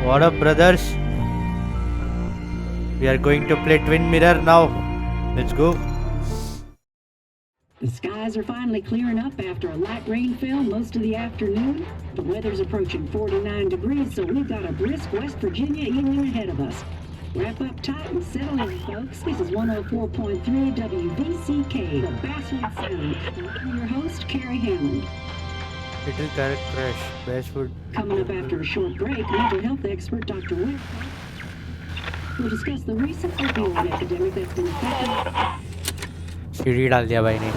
What up, brothers? We are going to play Twin Mirror now. Let's go. The skies are finally clearing up after a light rainfall most of the afternoon. The weather's approaching 49 degrees, so we've got a brisk West Virginia evening ahead of us. Wrap up tight and settle in, folks. This is 104.3 WVCK, the Basswood Sound. I'm your host, Carrie Hammond. Little carrot crash. Basswood. Coming up after a short break, mental health expert Dr. Wick will discuss the recent opioid epidemic that's been affecting. सीढ़ी डाल दिया भाई ने.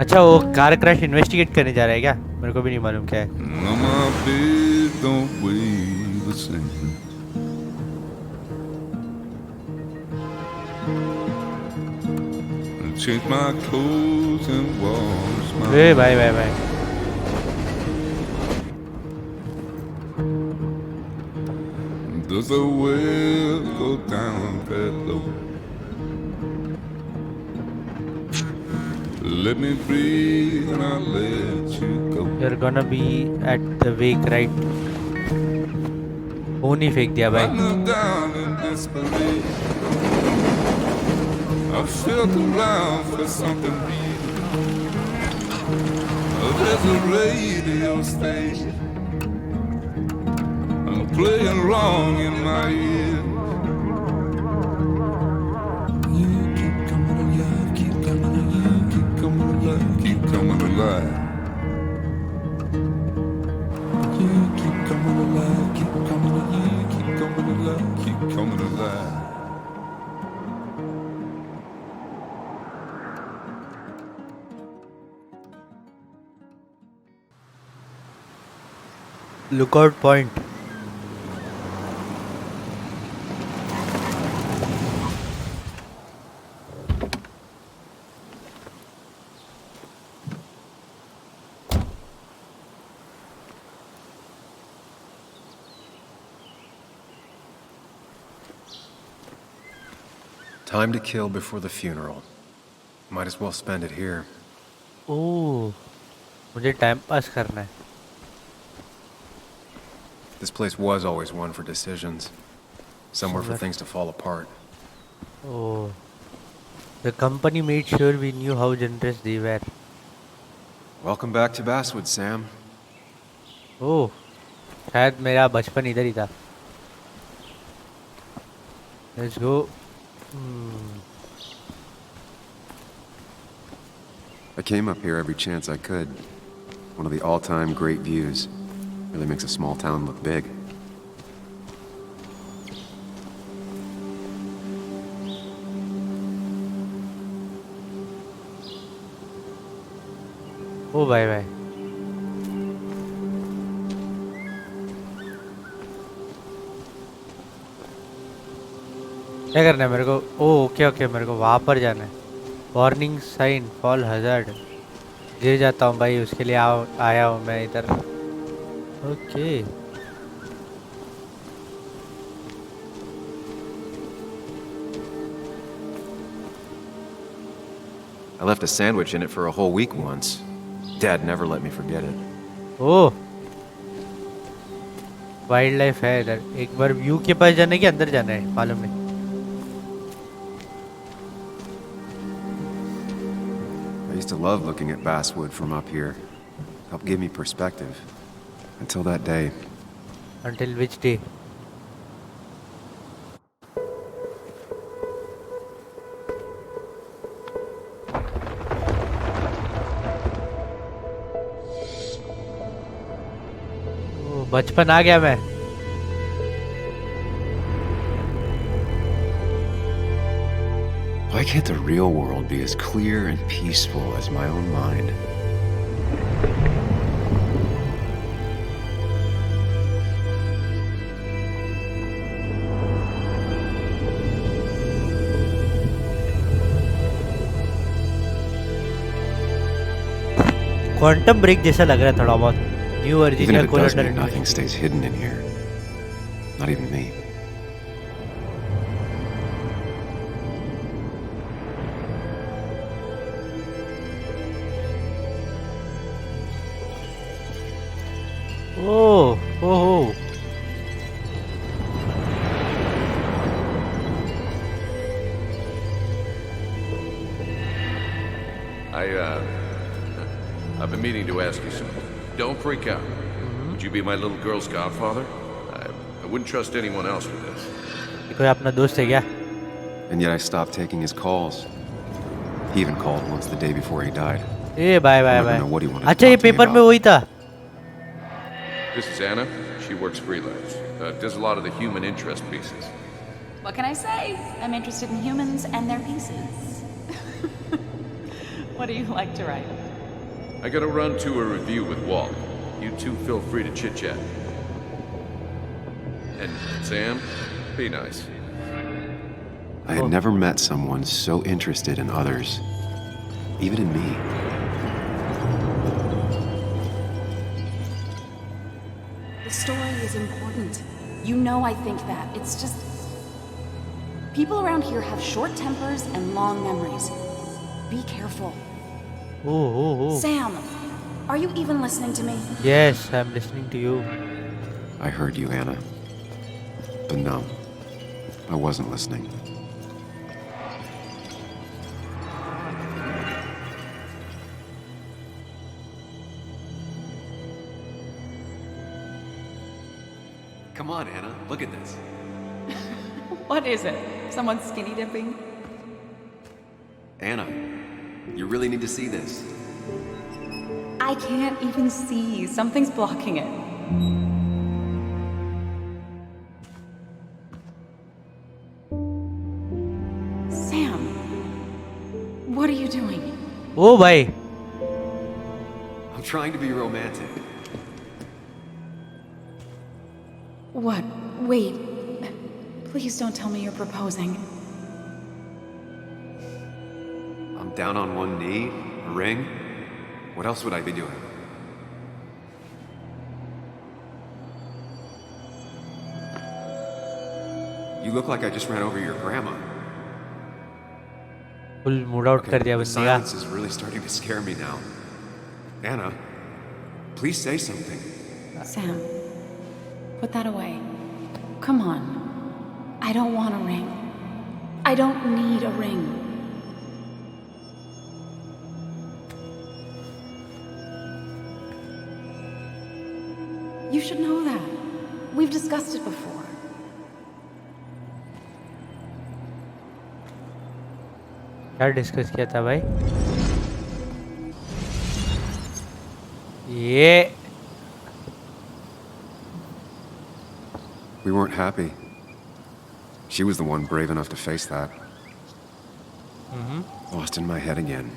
अच्छा वो car crash investigate करने जा रहा है क्या? मेरे को भी नहीं मालूम क्या है. भाई भाई भाई Does the well go down that low? Let me breathe and I'll let you go. You're gonna be at the wake, right? वो नहीं फेंक दिया भाई. I knelt down in disbelief. I felt around for something real. There's a radio station playing wrong in my ear. You keep coming alive, keep coming alive, keep coming alive, keep coming alive. You keep coming alive, keep coming alive, keep coming alive, keep coming alive. Lookout point. Time to kill before the funeral. Might as well spend it here. ओह, मुझे time pass करना है. This place was always one for decisions. Somewhere for things to fall apart. Oh, the company made sure we knew how generous they were. Welcome back to Basswood, Sam. ओह, शायद मेरा बचपन इधर ही था. Let's go. I came up here every chance I could. One of the all-time great views. Really makes a small town look big. Oh, bye bye. क्या करना है मेरे को? ओह ओके ओके, मेरे को वहाँ पर जाना है. Warning sign, fall hazard. गिर जाता हूँ भाई, उसके लिए आया हूँ मैं इधर. Okay. I left a sandwich in it for a whole week once. Dad never let me forget it. Oh, wild life है इधर. एक बार व्यू के पास जाने के अंदर जाना है, मालूम नहीं. I used to love looking at Basswood from up here. Helped give me perspective. Until that day. Until which day? ओह, बचपन आ गया मैं. Why can't the real world be as clear and peaceful as my own mind? Quantum break जैसा लग रहा है थोड़ा बहुत. New Even Virginia if it coal does under mean nothing stays hidden in here. Not even me. I've been meaning to ask you something. Don't freak out. Would you be my little girl's godfather? I wouldn't trust anyone else with this. ये कोई अपना दोस्त है क्या? And yet I stopped taking his calls. He even called once the day before he died. A bye bye I don't bye. know what he wanted to अच्छा ये talk to me paper में about. वही था. This is Anna. She works freelance. Does a lot of the human interest pieces. What can I say? I'm interested in humans and their pieces. What do you like to write? I gotta run to a review with Walt. You two feel free to chit-chat. And Sam, be nice. I had never met someone so interested in others, even in me. The story is important. You know I think that. It's just... People around here have short tempers and long memories. Be careful. Oh. Sam, are you even listening to me? Yes, I'm listening to you. I heard you, Anna. But no, I wasn't listening. Come on, Anna, look at this. What is it? Someone skinny dipping? Anna, you really need to see this. I can't even see. Something's blocking it. Sam, what are you doing? Oh भाई. I'm trying to be romantic. What? Wait. Please don't tell me you're proposing. I'm down on one knee, a ring. What else would I be doing? You look like I just ran over your grandma. Full mood out कर दिया The बंदी का. silence is really starting to scare me now. Anna, please say something. Sam, put that away. Come on. I don't want a ring. I don't need a ring. You should know that. We've discussed it before. क्या discuss किया था भाई? ये We weren't happy. She was the one brave enough to face that. Lost in my head again.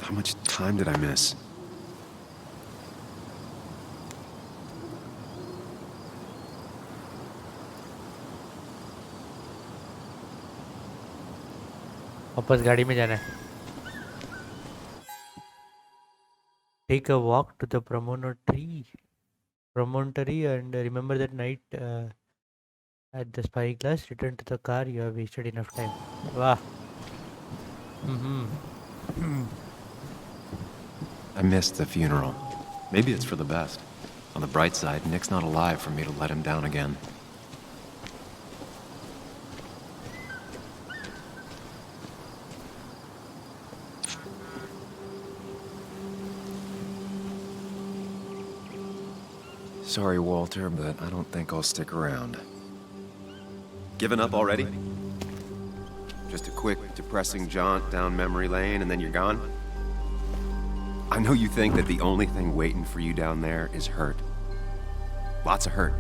How much time did I miss? वापस गाड़ी में जाना है. Take a walk to the promontory and remember that night at the spyglass. Return to the car. You have wasted enough time. Wow. I missed the funeral. Maybe it's for the best. On the bright side, Nick's not alive for me to let him down again. Sorry, Walter, but I don't think I'll stick around. Given up already? Just a quick, depressing jaunt down memory lane and then you're gone? I know you think that the only thing waiting for you down there is hurt. Lots of hurt.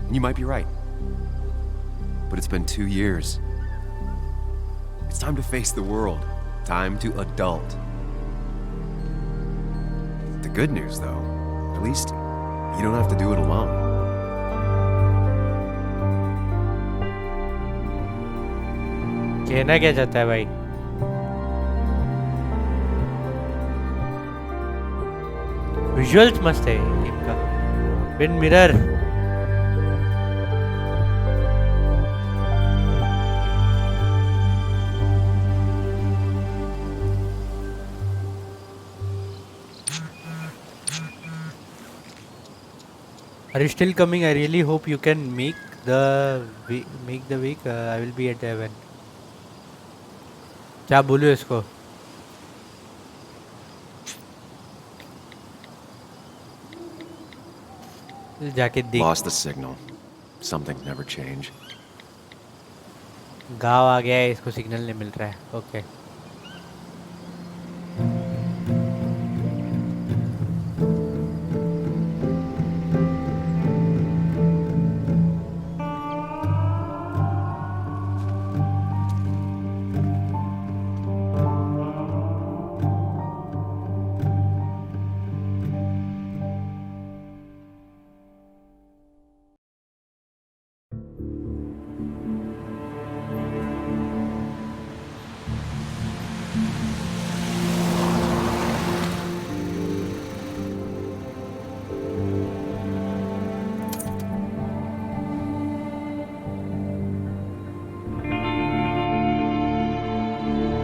And you might be right. But it's been 2 years. It's time to face the world. Time to adult. The good news, though, at least you don't have to do it alone. कहना क्या चाहता है भाई? Visuals मस्त है game का. Win mirror. Are you still coming? I really hope you can make the week. I will be at the event. क्या बोलूँ इसको? जाके देख. Lost the signal. Something never change. गाँव आ गया है, इसको सिग्नल नहीं मिल रहा है. ओके.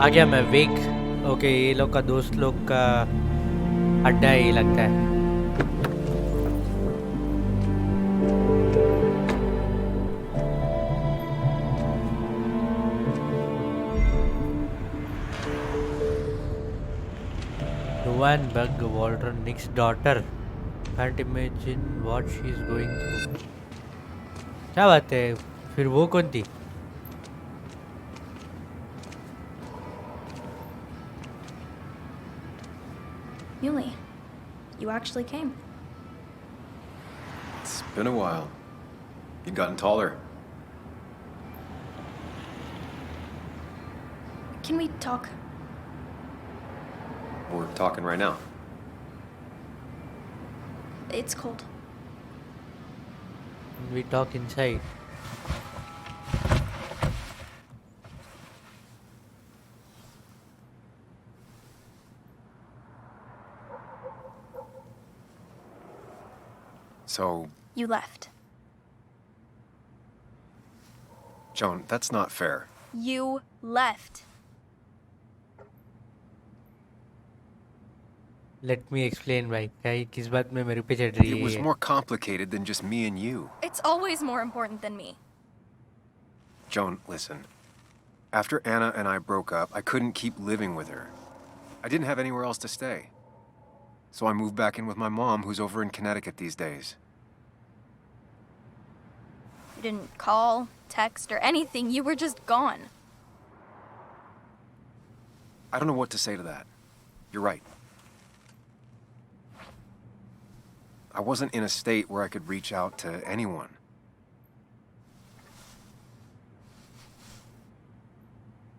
आ गया मैं वेक. ओके, ये लोग का दोस्त लोग का अड्डा है, ये लगता है. Ruan Bug Walter Nick's daughter. Can't imagine what she's going through. क्या बात है? फिर वो कौन थी? Muley, you actually came. It's been a while. You've gotten taller. Can we talk? We're talking right now. It's cold. We talk inside. So, You left. Joan, that's not fair. You left. Let me explain भाई. क्या किस बात में मेरे पे चढ़ रही है? It was more complicated than just me and you. It's always more important than me. Joan, listen. After Anna and I broke up, I couldn't keep living with her. I didn't have anywhere else to stay. So I moved back in with my mom, who's over in Connecticut these days. You didn't call, text, or anything. You were just gone. I don't know what to say to that. You're right. I wasn't in a state where I could reach out to anyone.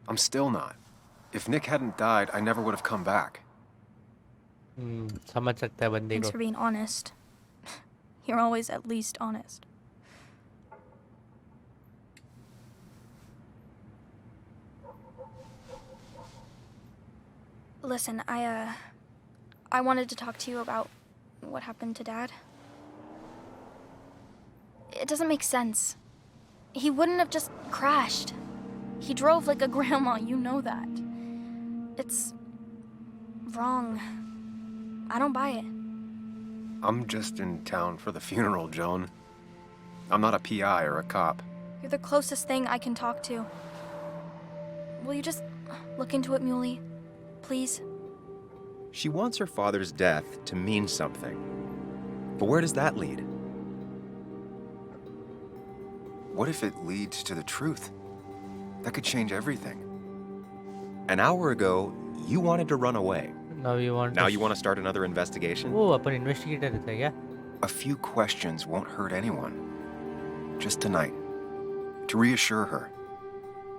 I'm still not. If Nick hadn't died, I never would have come back. समझ सकता है बंदे Thanks को. for being honest. You're always at least honest. Listen, I wanted to talk to you about what happened to Dad. It doesn't make sense. He wouldn't have just crashed. He drove like a grandma, you know that. It's wrong. I don't buy it. I'm just in town for the funeral, Joan. I'm not a PI or a cop. You're the closest thing I can talk to. Will you just look into it, Muley? Please? She wants her father's death to mean something. But where does that lead? What if it leads to the truth? That could change everything. An hour ago, you wanted to run away. Now you want. Now you want to start another investigation? वो अपन investigator रहता है क्या? A few questions won't hurt anyone. Just tonight. To reassure her.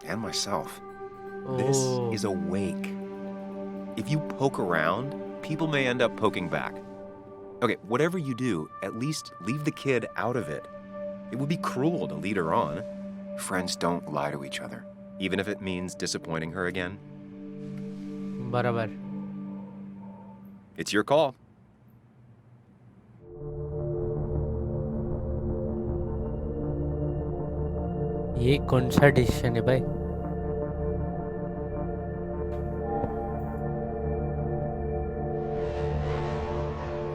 And myself. This Oh. is a wake. If you poke around, people may end up poking back. Okay, whatever you do, at least leave the kid out of it. It would be cruel to lead her on, Friends don't lie to each other. even if it means disappointing her again. बराबर. It's your call. ये कौन सा decision है भाई?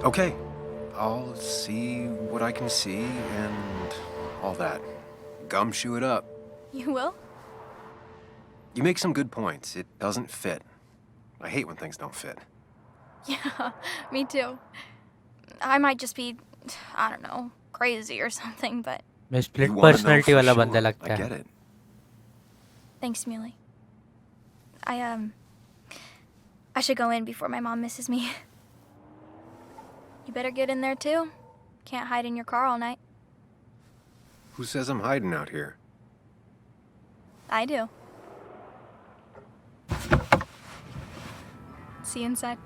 Okay. I'll see what I can see and all that. Gumshoe it up. You will? You make some good points. It doesn't fit. I hate when things don't fit. Yeah, me too. I might just be, I don't know, crazy or something, but मैं split You wanna know personality for वाला sure. बंदा लगता I है. get it. thanks, Muley. I should go in before my mom misses me. You better get in there too. Can't hide in your car all night. Who says I'm hiding out here? I do. See you inside.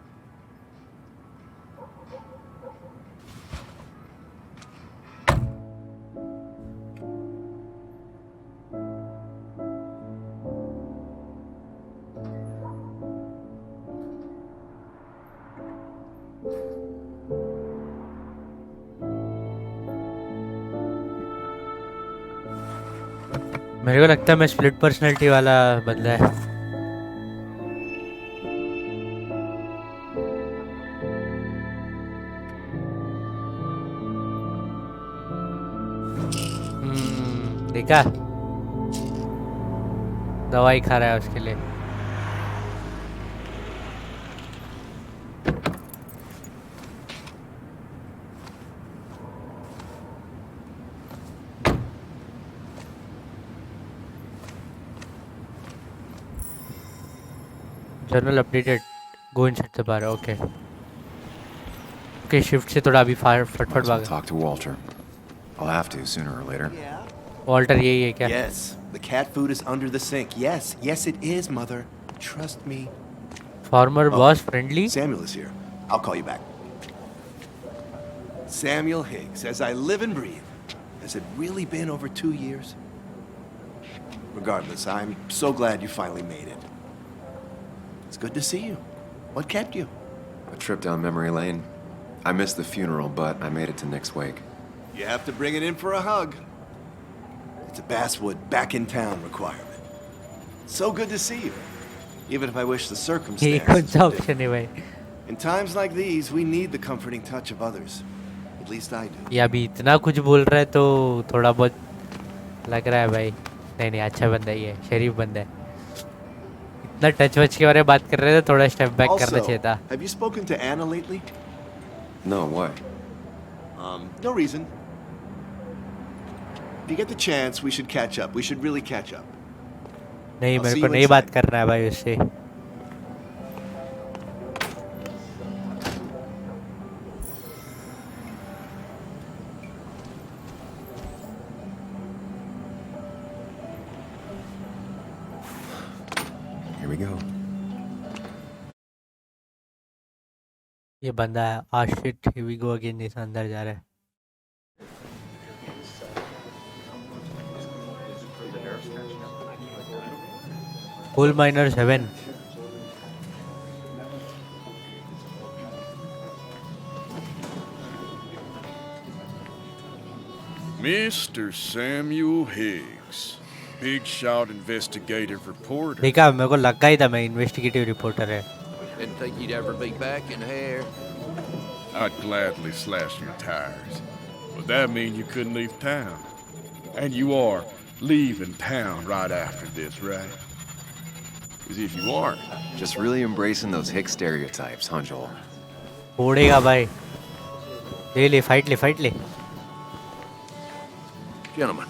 मेरे को लगता है मैं split personality वाला बंदा है. देखा? दवाई खा रहा है उसके लिए. Journal updated. Go and check the bar. Okay. Okay, shift से थोड़ा अभी फटफट Might as well भागा. talk to Walter. I'll have to sooner or later. Walter यही है क्या? Yes, the cat food is under the sink. Yes, yes it is, Mother. Trust me. Former boss friendly. Samuel is here. I'll call you back. Samuel Higgs, as I live and breathe. Has it really been over 2 years? Regardless, I'm so glad you finally made it. It's good to see you. What kept you? A trip down memory lane. I missed the funeral, but I made it to Nick's wake. You have to bring it in for a hug. It's a Basswood back in town requirement. So good to see you. Even if I wish the ये circumstances कौन were सा different. Option है भाई? In times like these, we need the comforting touch of others. At least I do. ये अभी इतना कुछ बोल रहा है तो थोड़ा बहुत लग रहा है भाई. नहीं नहीं अच्छा बंदा ही है, शरीफ बंदा है. इतना टच वच के बारे में बात कर रहे थे, थोड़ा स्टेप बैक करना चाहिए था. Have you spoken to Anna lately? No, why? No reason. If you get the chance, we should catch up. We should really catch up. नहीं I'll मेरे see को you नहीं inside. बात करना है भाई उससे. Here we go. ये बंदा है. Ah shit, here we go again. इस अंदर जा रहा है. Coal Miners Heaven. Mr. Samuel Higgs, big shot investigative reporter. देखा मेरे को लगा ही था मैं इन्वेस्टिगेटिव रिपोर्टर है. Didn't think you'd ever be back in here. I'd gladly slash your tires. Would that mean you couldn't leave town? And you are leaving town right after this, right? Because if you aren't, Just really embracing those Higgs stereotypes, huh, Joel? फोड़ेगा भाई. ले fight ले. gentlemen,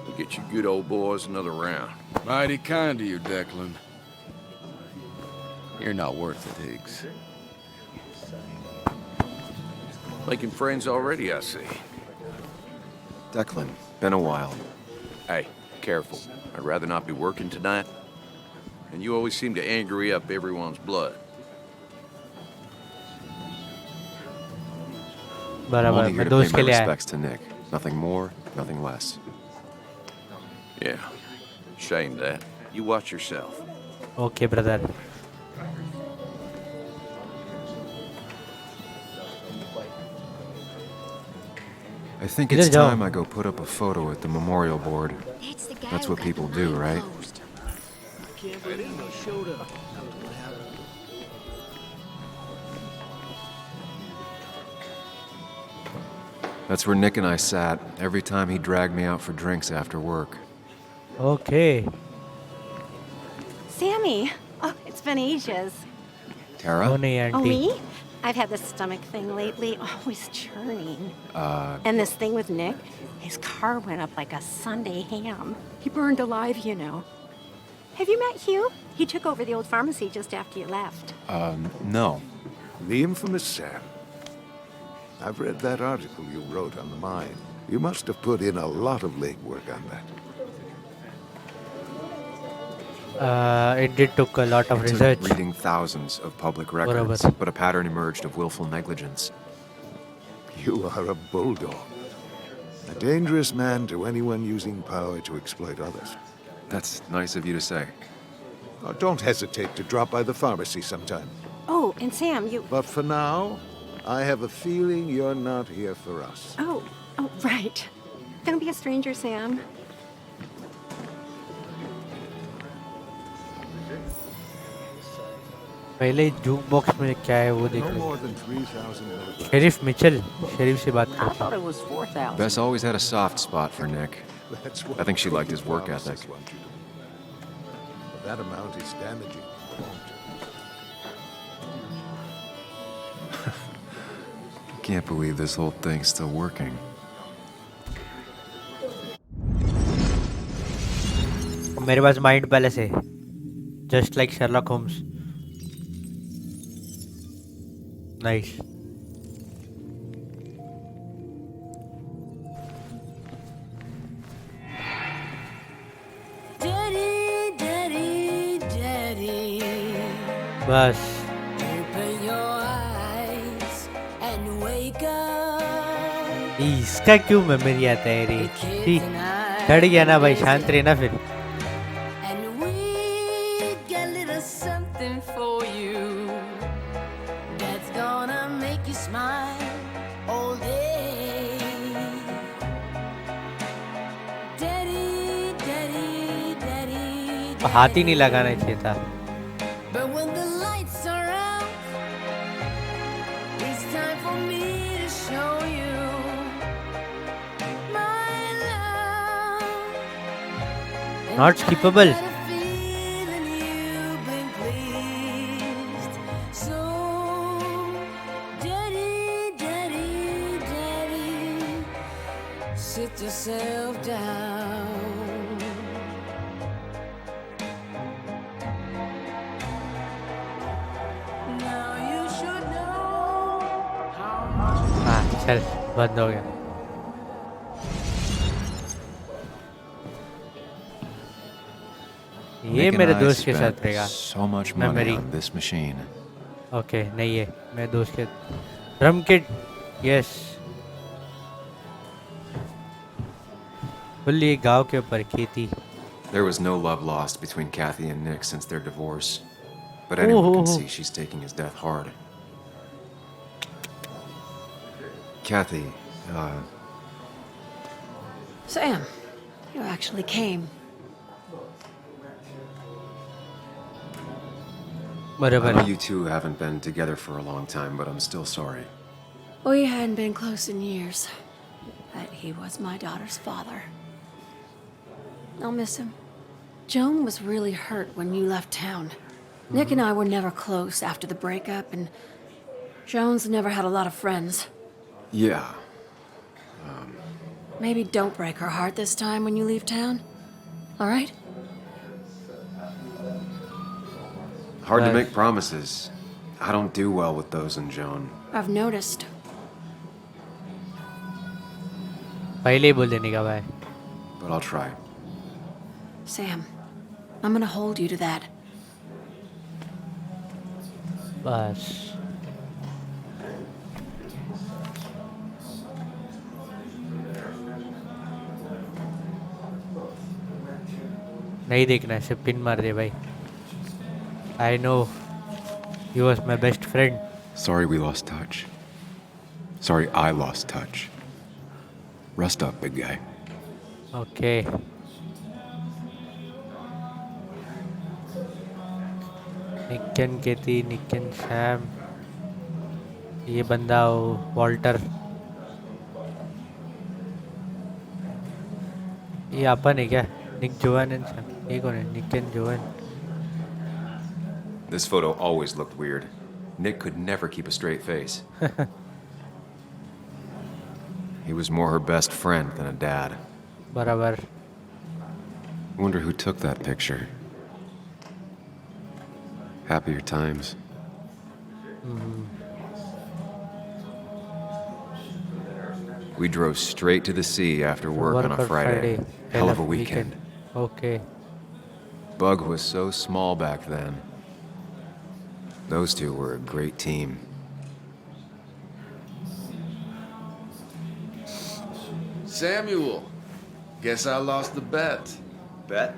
we'll get you good old boys another round. mighty kind of you, Declan. You're not worth it, Higgs. Making friends already, I see. Declan, been a while. Hey, careful. I'd rather not be working tonight. And you always seem to anger up everyone's blood. I'm बराबर only here मैं to pay दोस्त my के लिए आया. respects to Nick. Nothing more, nothing less. Yeah, shame that. You watch yourself. Okay brother. I think Idhar it's jao. time I go put up a photo at the memorial board. That's what people do, right? That's where Nick and I sat every time he dragged me out for drinks after work. Okay. Sammy! Oh, it's been ages. Tara? वो नहीं Oh, aunty. me? I've had this stomach thing lately, always churning. And this thing with Nick, his car went up like a Sunday ham. He burned alive, you know. Have you met Hugh? He took over the old pharmacy just after you left. No. The infamous Sam. I've read that article you wrote on the mine. You must have put in a lot of legwork on that. It did took a lot of It took research. reading thousands of public records, but a pattern emerged of willful negligence. You are a bulldog. A dangerous man to anyone using power to exploit others. That's nice of you to say. Oh, don't hesitate to drop by the pharmacy sometime. Oh, and Sam, you... But for now, I have a feeling you're not here for us. Oh, right. Don't be a stranger, Sam. पहले juke box में क्या है वो देख No लो। more than 3,000 milligrams. Sheriff Mitchell, sheriff से बात I करते thought हैं। it was 4,000. Bess always had a soft spot for Nick. That's what I think she liked his work pharmacists ethic. want you to do. But that amount is damaging for the long term. Can't believe this whole thing's still working. मेरे पास mind palace है, just like Sherlock Holmes. Nice. बस इसका क्यों memory आता है रे? चढ़ गया ना भाई, शांत रहना फिर। हाथ ही नहीं लगाना चाहिए था। Not skippable. Sit yourself down. Now you should know how much. हाँ चल, बंद हो गया। ये Nick and मेरे I दोस्त के spent साथ रहेगा। so much money memory. on this machine. Okay नहीं है मेरे दोस्त के ड्रम किट। यस फुल ये गांव के ऊपर खेती। There was no love lost between Kathy and Nick since their divorce, but anyone can see she's taking his death hard. Kathy, Sam, you actually came. I know you two haven't been together for a long time, but I'm still sorry. We hadn't been close in years, but he was my daughter's father. I'll miss him. Joan was really hurt when you left town. Nick and I were never close after the breakup, and Joan's never had a lot of friends. Yeah. Maybe don't break her heart this time when you leave town. All right? Hard to make promises. I don't do well with those in Joan. I've noticed. पहले ही बोल देने का भाई। But I'll try. Sam, I'm gonna hold you to that. बस नहीं देखना है, सिर्फ पिन मार दे भाई। I know you was my best friend. Sorry we lost touch. Sorry I lost touch. Rest up, big guy. Okay. Nick and Kathy, Nick and Sam. ये बंदा Walter. ये अपन है क्या? निक जोवन एंड सैम। ये कौन है? निक एंड जोवन। This photo always looked weird. Nick could never keep a straight face. He was more her best friend than a dad. बराबर. Wonder who took that picture. Happier times. We drove straight to the sea after work on a Friday. Hell of a weekend. Okay. Bug was so small back then. Those two were a great team. Samuel, guess I lost the bet. Bet?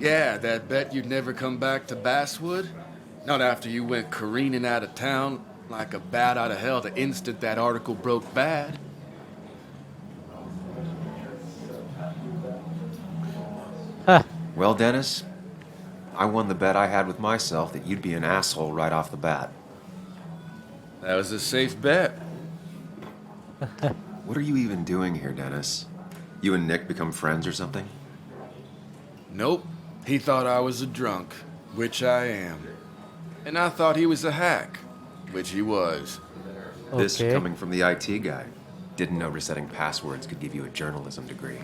Yeah, that bet you'd never come back to Basswood? Not after you went careening out of town like a bat out of hell the instant that article broke bad. Huh. Well, Dennis, I won the bet I had with myself that you'd be an asshole right off the bat. That was a safe bet. What are you even doing here, Dennis? You and Nick become friends or something? Nope. He thought I was a drunk, which I am. And I thought he was a hack, which he was. This coming from the IT guy. Didn't know resetting passwords could give you a journalism degree.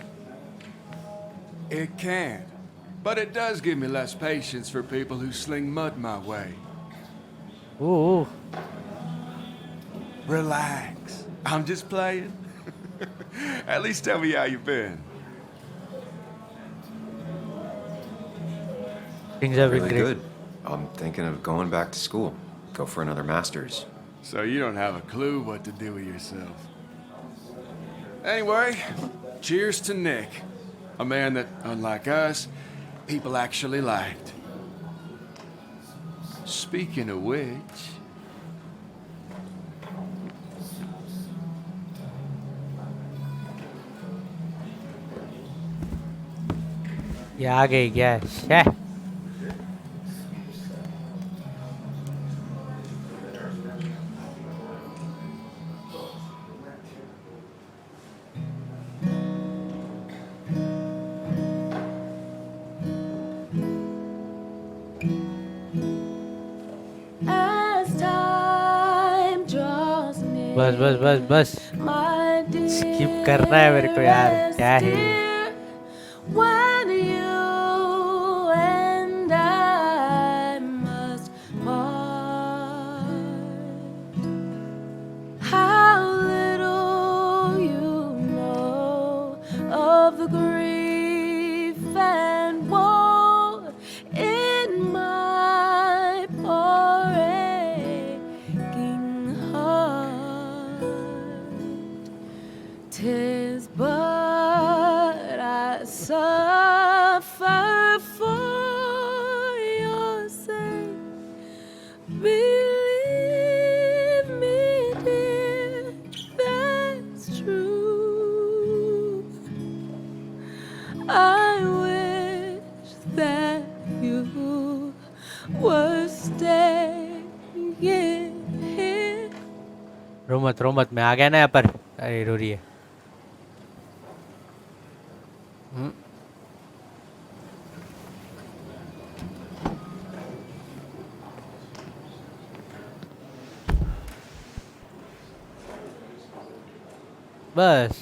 It can. But it does give me less patience for people who sling mud my way. Ooh. Relax. I'm just playing. At least tell me how you've been. Things have been Really great. good. I'm thinking of going back to school. Go for another master's. So you don't have a clue what to do with yourself. Anyway, cheers to Nick. A man that, unlike us, people actually liked. Speaking of which... ये आ गई क्या? शे. बस बस बस बस skip करना है मेरे को यार. क्या है When you and I must part, how little you know of the grief and woe in my poor aching heart. 'Tis but I suffer for your sake. Believe me, dear, that's true. I wish that you were staying here. रो मत मैं आ गया ना यहाँ पर. अरे रो रही है. बस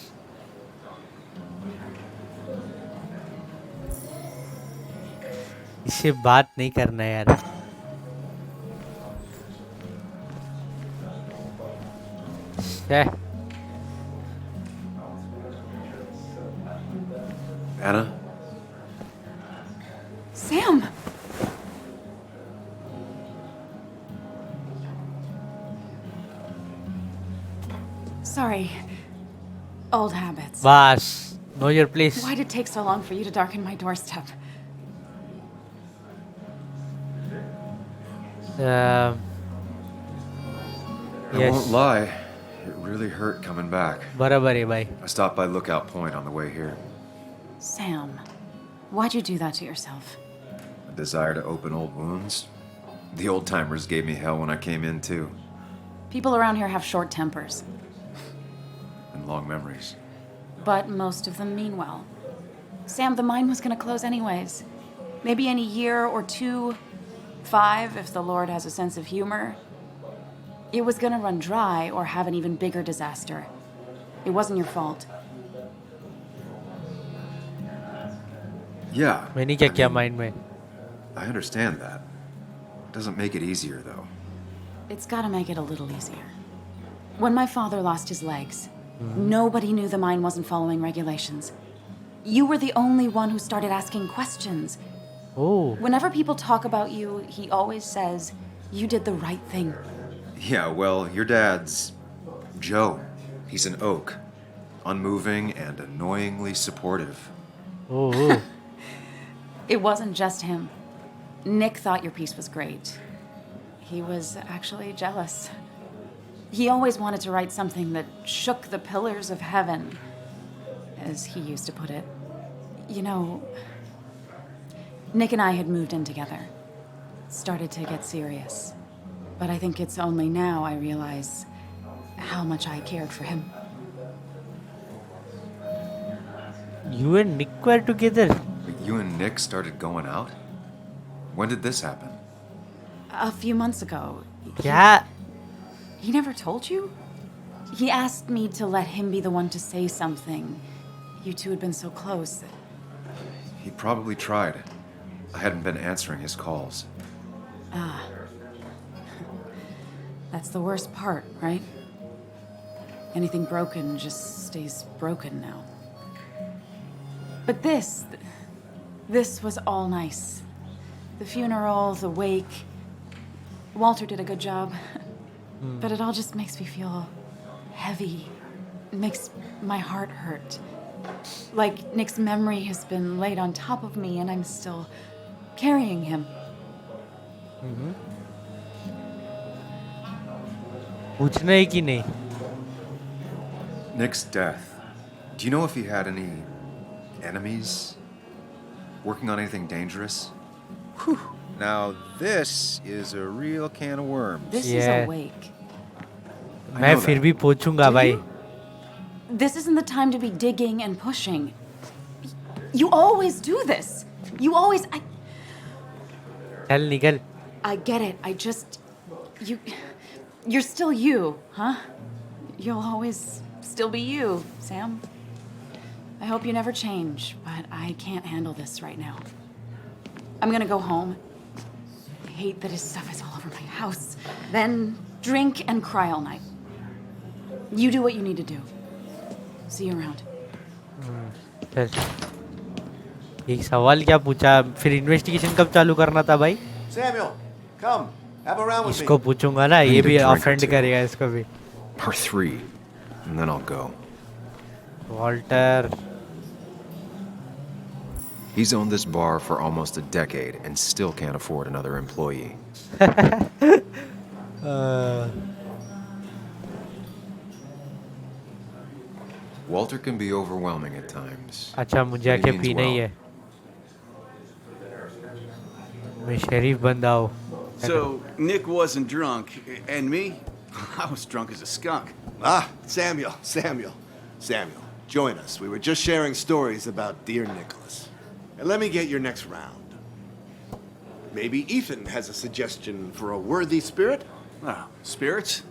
इससे बात नहीं करना यार. Anna? Sam! Sorry. Old habits. बस know your place. Why'd it take so long for you to darken my doorstep? I Yes. won't lie. It really hurt coming back. बराबर है भाई. I stopped by Lookout Point on the way here. Sam, why'd you do that to yourself? A desire to open old wounds. The old timers gave me hell when I came in too. People around here have short tempers, And long memories. but most of them mean well. Sam, the mine was gonna close anyways. Maybe in a year or two, 5 if the Lord has a sense of humor. It was gonna run dry or have an even bigger disaster. It wasn't your fault. Yeah. मैंने क्या किया mind में? I understand that. Doesn't make it easier, though. It's gotta make it a little easier. When my father lost his legs, nobody knew the mine wasn't following regulations. You were the only one who started asking questions. Oh. Whenever people talk about you, he always says, you did the right thing. Yeah, well, your dad's Joe. He's an oak. Unmoving and annoyingly supportive. Oh. It wasn't just him. Nick thought your piece was great. He was actually jealous. He always wanted to write something that shook the pillars of heaven, as he used to put it. You know, Nick and I had moved in together. Started to get serious. But I think it's only now I realize how much I cared for him. You and Nick were together? You and Nick started going out? When did this happen? A few months ago. Yeah. He never told you? He asked me to let him be the one to say something. You two had been so close. He probably tried. I hadn't been answering his calls. Ah. That's the worst part, right? Anything broken just stays broken now. But this was all nice. The funeral, the wake. Walter did a good job. But it all just makes me feel heavy. It makes my heart hurt. Like Nick's memory has been laid on top of me and I'm still carrying him. पूछना है कि नहीं? Nick's death. Do you know if he had any enemies? Working on anything dangerous? Whew. Now this is a real can of worms. This is a wake. मैं फिर भी पूछूंगा भाई. This isn't the time to be digging and pushing. You always do this. You always... चल निकल. I get it. I just... You're still you, huh? You'll always still be you, Sam. I hope you never change, but I can't handle this right now. I'm gonna go home. I hate that his stuff is all over my house. Then drink and cry all night. You do what you need to do. See you around. चल. एक सवाल क्या पूछा? फिर investigation कब चालू करना था भाई? Samuel, come. Have a round with me. इसको पूछूंगा ना, ये भी ऑफेंड करेगा इसको भी. Part 3, and then I'll go. Walter. He's owned this bar for almost a decade and still can't afford another employee. Walter can be overwhelming at times. अच्छा मुझे आके पीना ही है. मैं शरीफ बंदा हूँ. So Nick wasn't drunk, and me, I was drunk as a skunk. Ah, Samuel. Join us. We were just sharing stories about dear Nicholas. And let me get your next round. Maybe Ethan has a suggestion for a worthy spirit? Oh, spirits?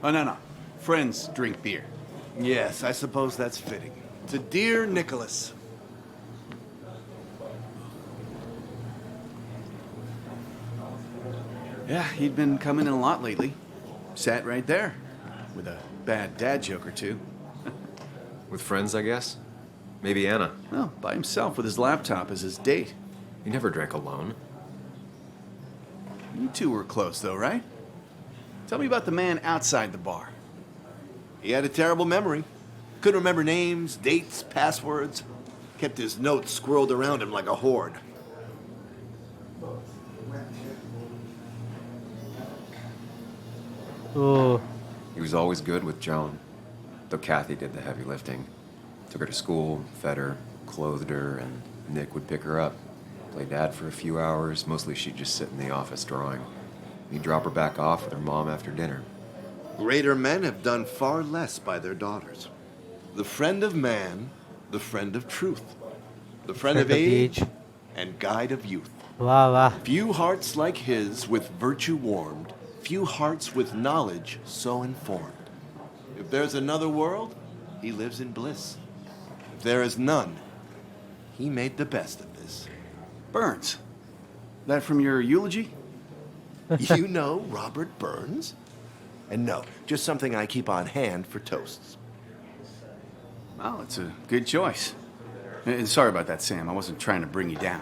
Oh, no. Friends drink beer. Yes, I suppose that's fitting. To dear Nicholas. Yeah, he'd been coming in a lot lately. Sat right there. With a bad dad joke or two. With friends, I guess? Maybe Anna. Well, by himself with his laptop as his date. He never drank alone. You two were close, though, right? Tell me about the man outside the bar. He had a terrible memory. Couldn't remember names, dates, passwords. Kept his notes squirreled around him like a hoard. Oh. He was always good with Joan, though Kathy did the heavy lifting. Took her to school, fed her, clothed her, and Nick would pick her up. Play dad for a few hours. Mostly she'd just sit in the office drawing. He'd drop her back off with her mom after dinner. Greater men have done far less by their daughters. The friend of man, the friend of truth. The friend of age, and guide of youth. वाह वाह. Few hearts like his with virtue warmed, few hearts with knowledge so informed. If there's another world, he lives in bliss. If there is none, he made the best of this. Burns. That from your eulogy? You know Robert Burns? And no, just something I keep on hand for toasts. Well, it's a good choice. And sorry about that, Sam. I wasn't trying to bring you down.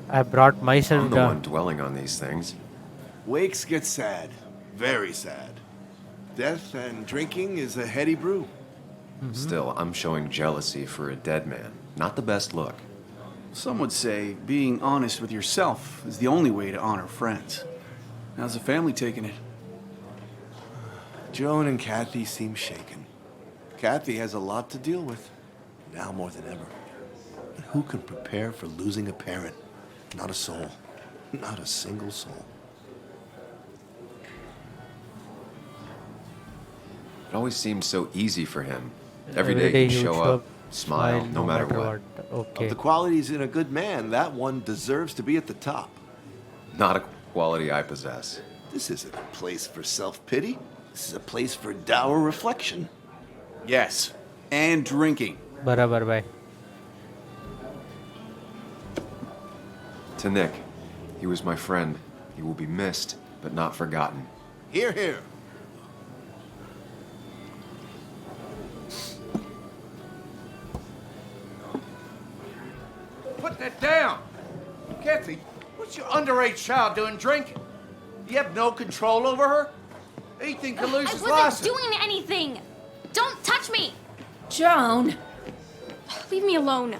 I brought myself I'm the down. one dwelling on these things. Wakes get sad, very sad. Death and drinking is a heady brew. Still, I'm showing jealousy for a dead man. Not the best look. Some would say being honest with yourself is the only way to honor friends. How's the family taking it? Joan and Kathy seem shaken. Kathy has a lot to deal with, now more than ever. And who can prepare for losing a parent? Not a soul. Not a single soul. It always seemed so easy for him. Every day he'd show up, smile, no matter what. Okay. Of the qualities in a good man, that one deserves to be at the top. Not a quality I possess. This isn't a place for self-pity. This is a place for dour reflection. Yes, and drinking. बराबर भाई. To Nick, he was my friend. He will be missed, but not forgotten. Hear, hear. Put that down! Kathy, what's your underage child doing drinking? You have no control over her? Anything could lose his I wasn't license. doing anything! Don't touch me! Joan! Leave me alone.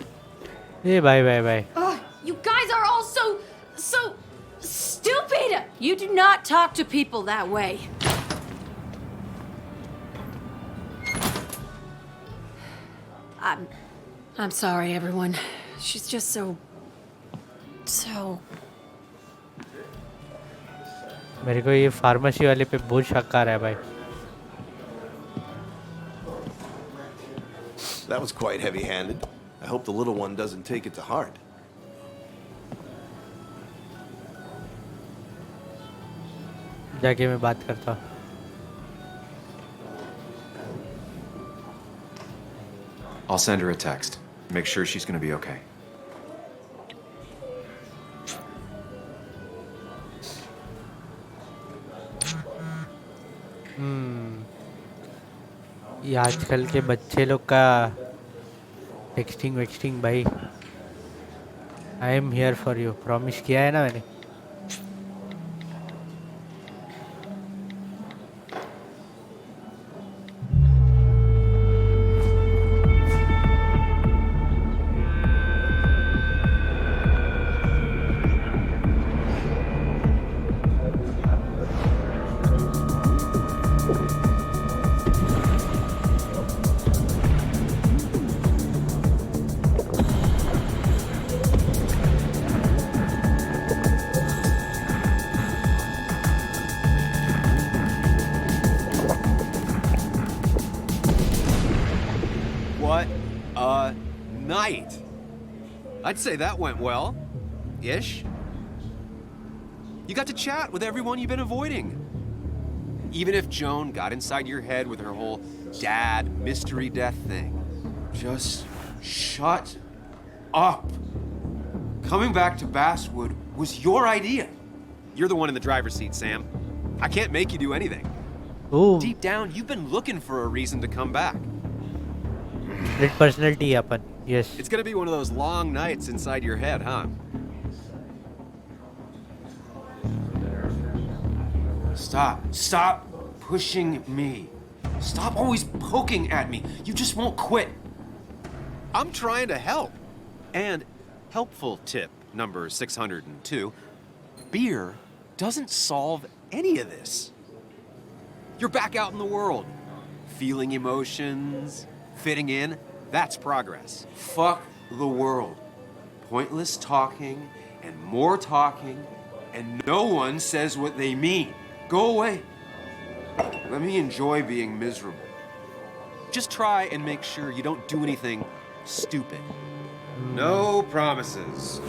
Hey, bye. Ugh, you guys are all so stupid! You do not talk to people that way. I'm sorry, everyone. She's just so... मेरे को ये pharmacy वाले पे बहुत शक आ रहा है भाई. That was quite heavy-handed. I hope the little one doesn't take it to heart. जाके मैं बात करता हूँ. I'll send her a text. Make sure she's gonna be okay. ये आजकल के बच्चे लोग का टेक्सटिंग वेक्सटिंग भाई. I am here for you promise किया है ना मैंने. What a night! I'd say that went well. Ish. You got to chat with everyone you've been avoiding. Even if Joan got inside your head with her whole dad mystery death thing. Just shut up. Coming back to Basswood was your idea. You're the one in the driver's seat, Sam. I can't make you do anything. Ooh. Deep down, you've been looking for a reason to come back. Split personality upon. Yes. It's gonna be one of those long nights inside your head, huh? Stop pushing me. Stop always poking at me. You just won't quit. I'm trying to help. And helpful tip number 602, beer doesn't solve any of this. You're back out in the world, feeling emotions, fitting in. That's progress. Fuck the world. Pointless talking and more talking, and no one says what they mean. Go away. Let me enjoy being miserable. Just try and make sure you don't do anything stupid. No promises.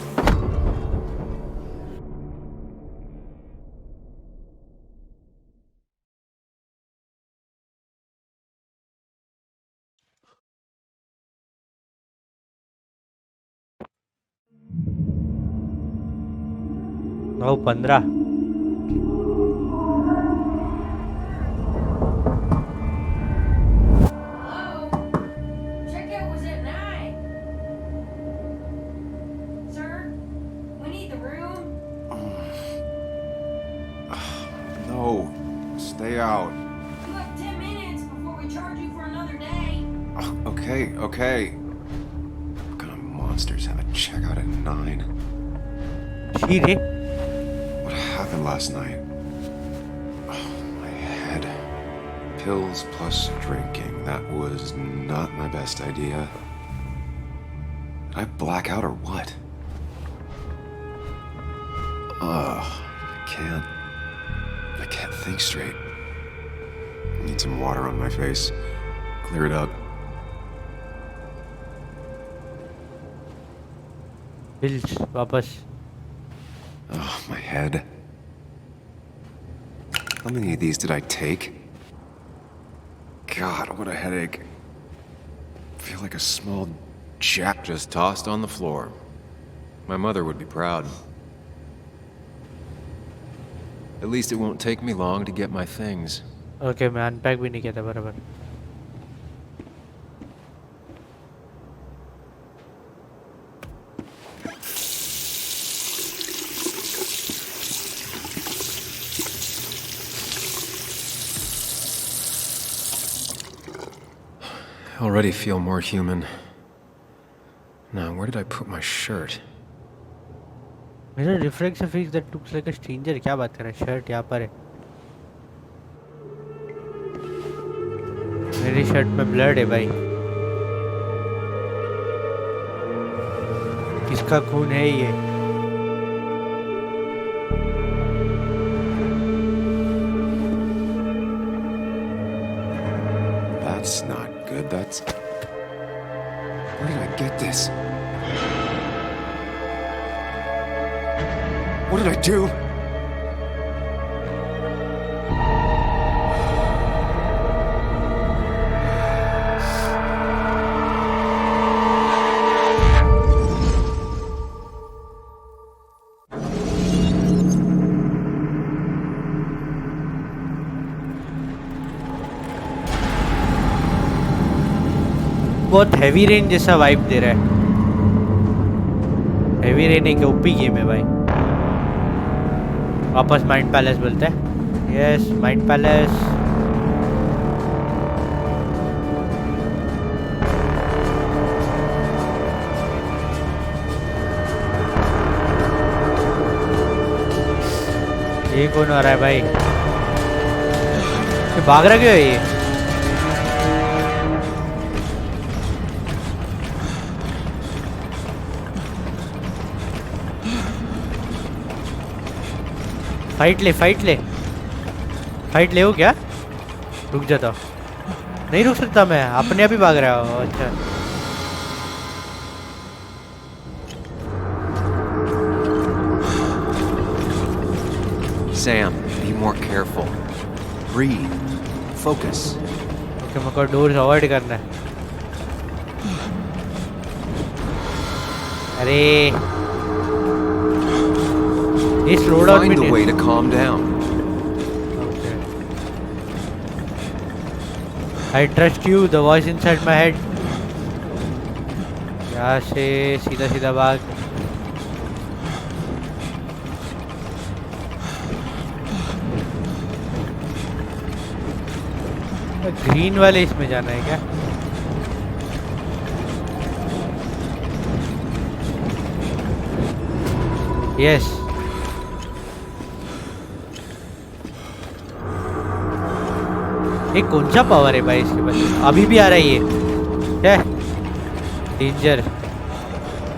Now 15 Checkout was at 9. Sir, we need the room. No, stay out. You have 10 minutes before we charge you for another day. Okay. What kind of monsters have a checkout at 9? शीरे What happened last night? Oh, my head. Pills plus drinking. That was not my best idea. Did I black out or what? I can't think straight. I need some water on my face. Clear it up. Bills वापस Oh, my head. How many of these did I take? God, what a headache. I feel like a small jack Just tossed on the floor. My mother would be proud. At least it won't take me long to get my things. Okay मैं unpack भी नहीं किया था बराबर I already feel more human. Now, where did I put my shirt? मेरा reflex fix that looks like a stranger क्या बात कर रहा है शर्ट यहाँ पर है मेरी शर्ट में ब्लड है भाई किसका खून है ये That's not good. That's... Where did I get this? What did I do? बहुत हैवी रेन जैसा वाइब दे रहा है हैवी रेन एक ओपी गेम है भाई वापस माइंड पैलेस बोलते हैं यस माइंड पैलेस ये कौन आ रहा है भाई ये भाग रहा क्यों है ये फाइट ले हो क्या रुक जाता नहीं रुक सकता मैं अपने आप ही भाग रहा हूँ अच्छा Sam, be more careful. Breathe. Focus. Okay मेरे को डोर अवॉइड करना है अरे ये slow down Find a way to calm down. I trust you, the voice inside my head. यहाँ से सीधा सीधा भाग ग्रीन वाले इसमें जाना है क्या यस ये कौन सा पावर है भाई इसके पास अभी भी आ रहा है ये क्या danger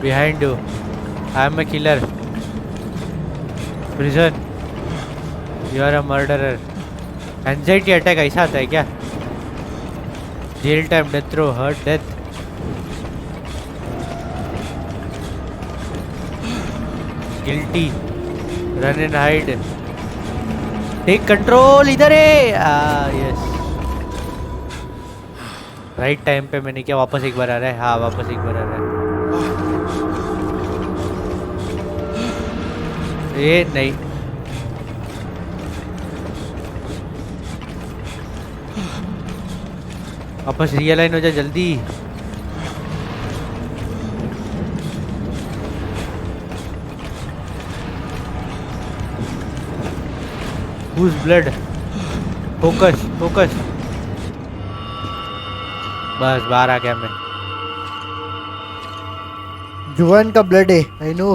behind you I am a killer prison you are a murderer anxiety attack ऐसा आता है क्या jail time death row hurt death Guilty. Run and hide. Take control. इधर है. Yes. Right time पे मैंने क्या वापस एक बार आ रहा है. हाँ वापस एक बार आ रहा है. ये नहीं. वापस रियलाइन हो जा जल्दी. Whose blood? Focus, focus. बस बाहर आ गया मैं. जुआन का ब्लड है, I know.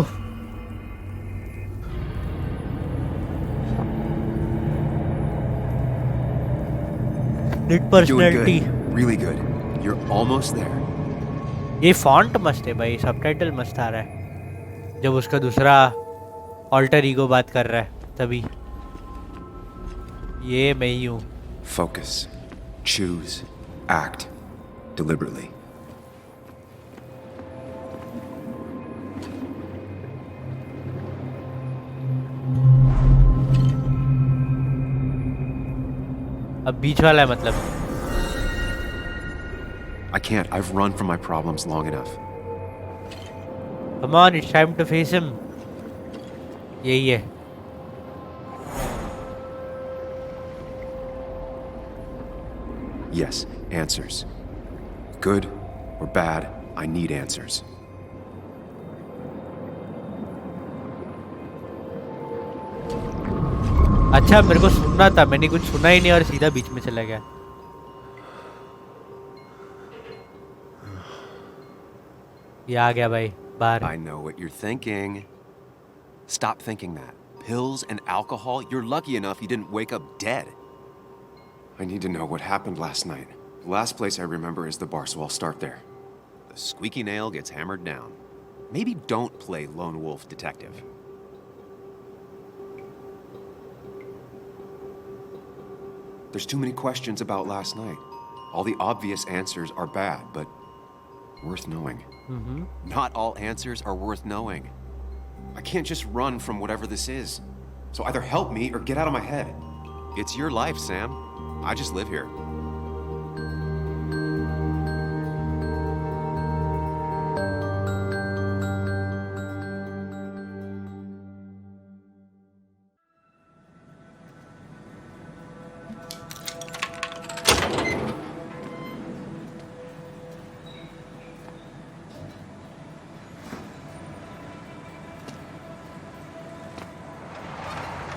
Lit You're doing personality. good. Really good. You're almost there. ये फॉन्ट मस्त है भाई. सबटाइटल मस्त आ रहा है जब उसका दूसरा ऑल्टर ईगो बात कर रहा है तभी. ये मैं ही हूँ. Focus. Choose. Act. Deliberately. अब बीच वाला है मतलब. I can't. I've run from my problems long enough. Come on, it's time to face him. यही है. Yes, answers. Good or bad, I need answers. अच्छा मेरे को सुनना था. मैंने कुछ सुना ही नहीं और सीधा बीच में चला गया. ये आ गया भाई बाहर. I know what you're thinking. Stop thinking that. Pills and alcohol, you're lucky enough you didn't wake up dead. I need to know what happened last night. The last place I remember is the bar, so I'll start there. The squeaky nail gets hammered down. Maybe don't play lone wolf detective. There's too many questions about last night. All the obvious answers are bad, but worth knowing. Not all answers are worth knowing. I can't just run from whatever this is. So either help me or get out of my head. It's your life, Sam. I just live here.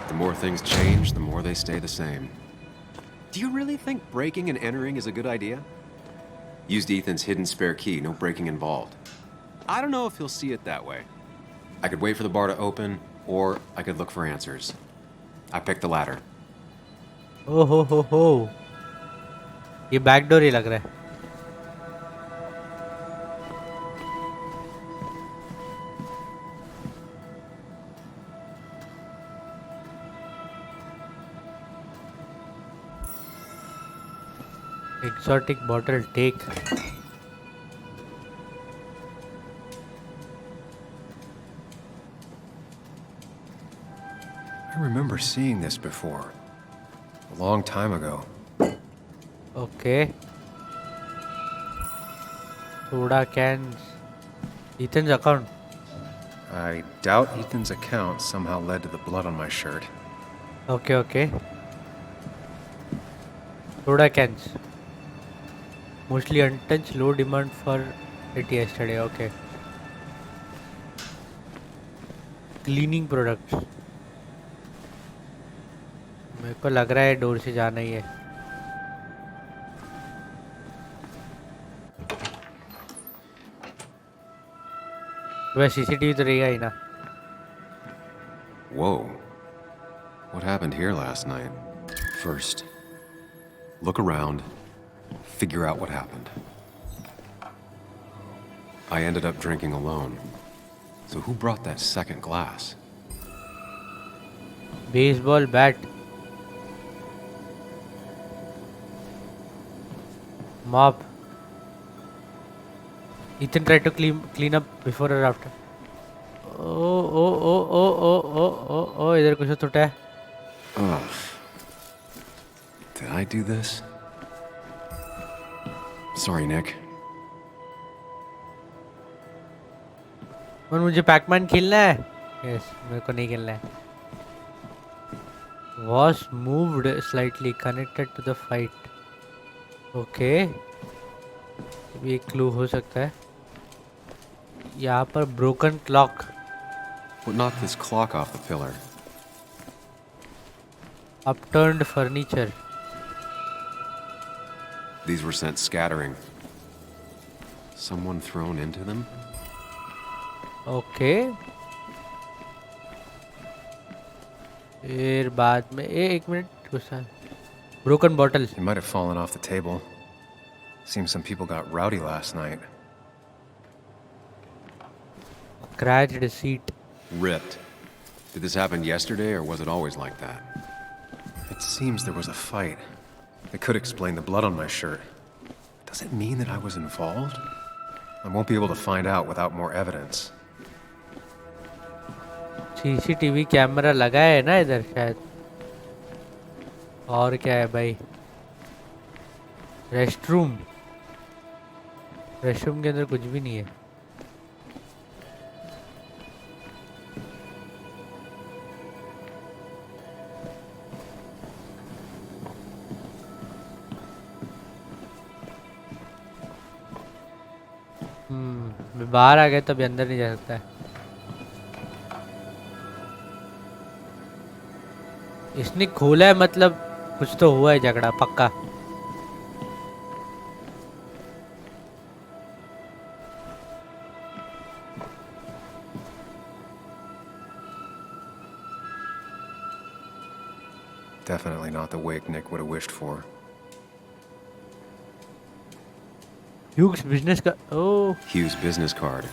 The more things change, the more they stay the same. Do you really think breaking and entering is a good idea? Used Ethan's hidden spare key, no breaking involved. I don't know if he'll see it that way. I could wait for the bar to open, or I could look for answers. I picked the latter. Oh ho ho ho. ये backdoor ही लग रहा है. Exotic bottle, take. I remember seeing this before. A long time ago. Okay. Soda cans. Ethan's account. I doubt Ethan's account somehow led to the blood on my shirt. Okay, okay. Soda cans. Mostly untouched, low demand for it yesterday. Okay. Cleaning products. मेरे को लग रहा है door से जाना ही है. वह CCTV तो रहेगा ही ना. Whoa. What happened here last night? First, look around, figure out what happened. I ended up drinking alone. So who brought that second glass? Baseball bat. Mop. Ethan tried to clean up before or after. ओ इधर कुछ तो टूटा है. Ugh. Did I do this? Sorry, Nick. और मुझे Pac-Man खेलना है. Yes, मेरे को नहीं खेलना है. Was moved slightly connected to the fight. Okay, ये एक क्लू हो सकता है. यहाँ पर broken clock. What knocked this clock off the pillar? Upturned furniture. These were sent scattering. Someone thrown into them? Okay. फिर बाद में एक मिनट गुस्सा. Broken bottle. It might have fallen off the table. Seems some people got rowdy last night. Scratched seat. Ripped. Did this happen yesterday, or was it always like that? It seems there was a fight. It could explain the blood on my shirt. Does it mean that I was involved? I won't be able to find out without more evidence. CCTV camera लगा है ना इधर शायद. और क्या है भाई? Restroom. Restroom के अंदर कुछ भी नहीं है. बाहर आ गए तो अभी अंदर नहीं जा सकता है. इसने खोला है मतलब कुछ तो हुआ है झगड़ा पक्का. Definitely not the wake Nick would have wished for. Hughes business का. Oh. Hughes' business card.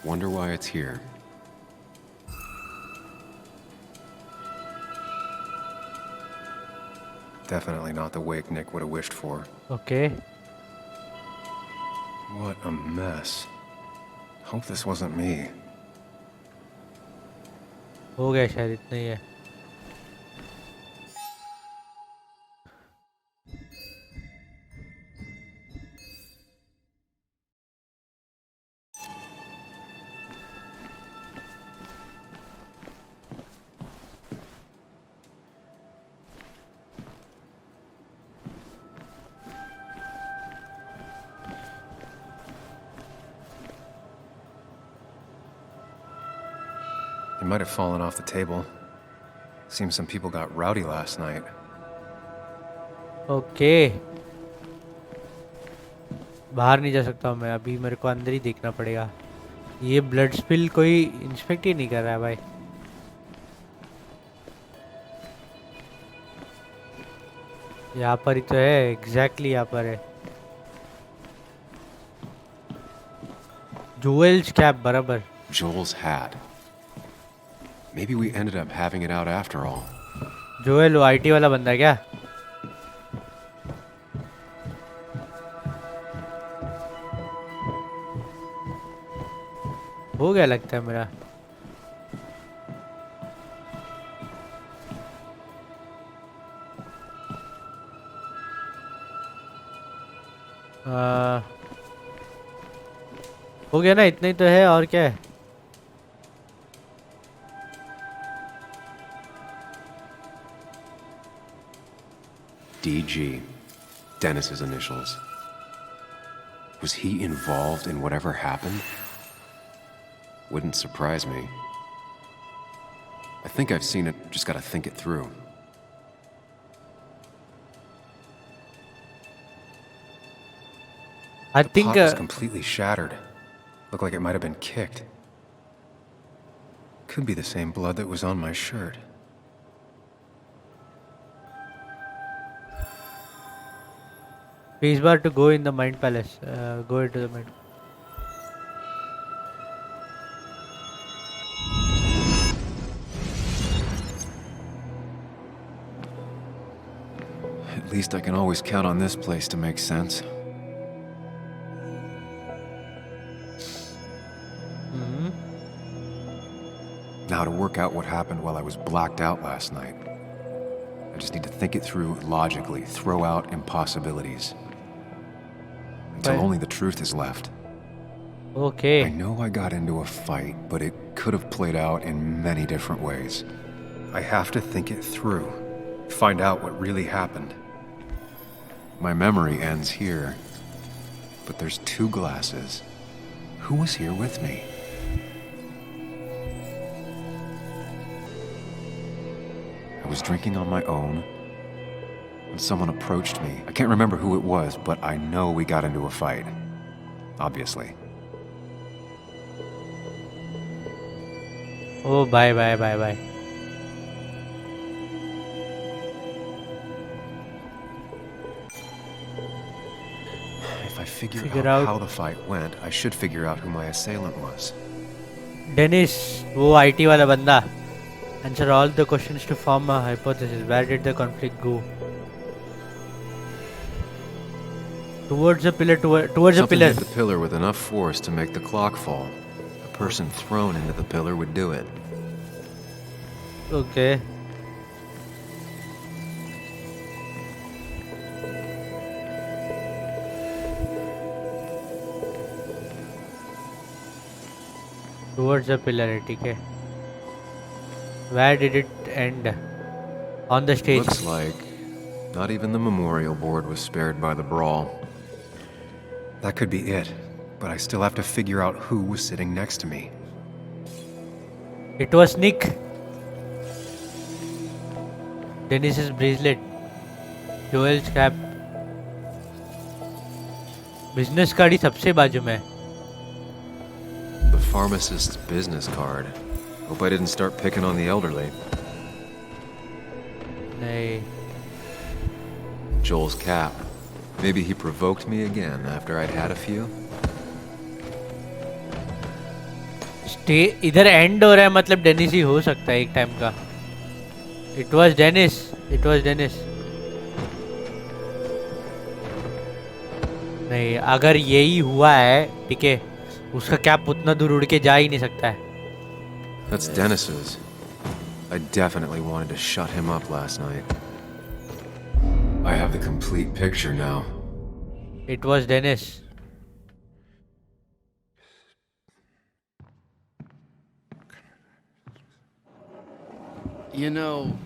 Wonder why it's here. Definitely not the wake Nick would have wished for. Okay. What a mess. Hope this wasn't me. हो गया शायद इतना ही है. It might have fallen off the table. Seems some people got rowdy last night. Okay. बाहर नहीं जा सकता हूँ मैं अभी. मेरे को अंदर ही देखना पड़ेगा. ये ब्लड स्पिल कोई इंस्पेक्ट ही नहीं कर रहा है भाई. यहाँ पर ही तो है. एग्जैक्टली यहाँ पर है. जोएल्स कैप बराबर. Joel's hat. Maybe we ended up having it out after all. Joel वो आईटी वाला बंदा है क्या? हो गया लगता है मेरा. हो गया ना. इतना ही तो है. और क्या है? DG. Dennis's initials. Was he involved in whatever happened? Wouldn't surprise me. I think I've seen it, just gotta think it through. I the think pot was completely shattered. Looked like it might have been kicked. Could be the same blood that was on my shirt. Space bar to go in the Mind Palace. Go into the Mind. At least I can always count on this place to make sense. Now, to work out what happened while I was blacked out last night, I just need to think it through logically, throw out impossibilities. Until only the truth is left. Okay. I know I got into a fight, but it could have played out in many different ways. I have to think it through, find out what really happened. My memory ends here, but there's 2 glasses. Who was here with me? I was drinking on my own when someone approached me. I can't remember who it was, but I know we got into a fight. Obviously. Oh, bye. If I figure out how the fight went, I should figure out who my assailant was. Dennis, वो IT वाला बंदा. Answer all the questions to form a hypothesis. Where did the conflict go? Towards the pillar. Towards the pillar. Something hit the pillar with enough force to make the clock fall. A person thrown into the pillar would do it. Okay. Towards the pillar, ठीक है. Where did it end? On the stage. Looks like not even the memorial board was spared by the brawl. That could be it, but I still have to figure out who was sitting next to me. It was Nick. Dennis's bracelet. Joel's cap. Business card ही सबसे बाजू में. The pharmacist's business card. Hope I didn't start picking on the elderly. नहीं. Joel's cap. Maybe he provoked me again after I'd had a few. Stay इधर end हो रहा है मतलब Dennis ही हो सकता है एक टाइम का. It was Dennis. It was Dennis. नहीं अगर यही हुआ है ठीक है उसका कैप उतना दूर उड़ के जा ही नहीं सकता है. That's Dennis's. I definitely wanted to shut him up last night. I have the complete picture now. It was Dennis. You know,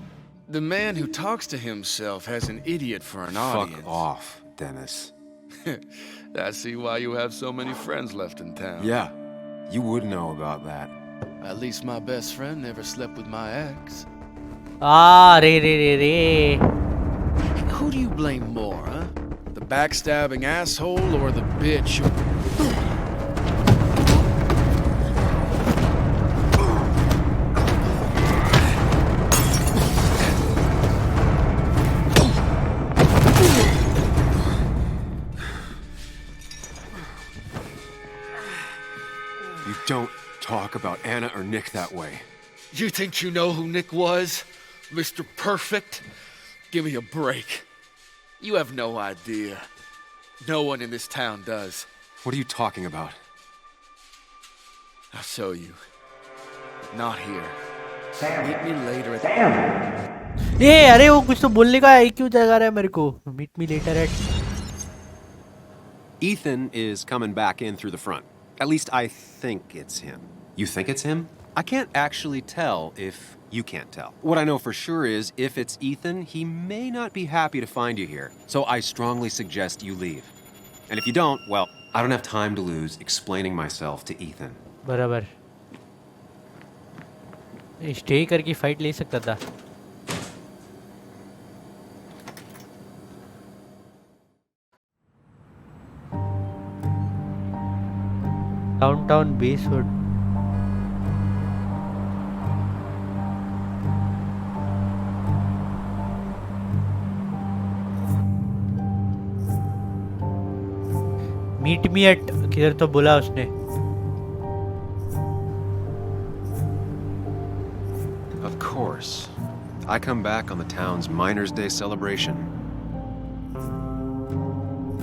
the man who talks to himself has an idiot for an audience. Fuck off, Dennis. I see why you have so many friends left in town. Yeah, you would know about that. At least my best friend never slept with my ex. Ah, re. Who do you blame more, huh? The backstabbing asshole or the bitch who... You don't talk about Anna or Nick that way. You think you know who Nick was? Mr. Perfect? Give me a break. You have no idea. No one in this town does. What are you talking about? I'll show you. Not here. Meet me later at the... ये अरे वो कुछ तो बोलने का है क्यों जगा रहा है मेरे को. Meet me later at... Ethan is coming back in through the front. At least I think it's him. You think it's him? I can't actually tell if you can't tell. What I know for sure is, if it's Ethan, he may not be happy to find you here. So I strongly suggest you leave. And if you don't, well, I don't have time to lose explaining myself to Ethan. बराबर. Stay करके fight ले सकता था. Downtown Basswood. Meet me at किधर तो बोला उसने. Of course. I come back on the town's Miners' Day celebration.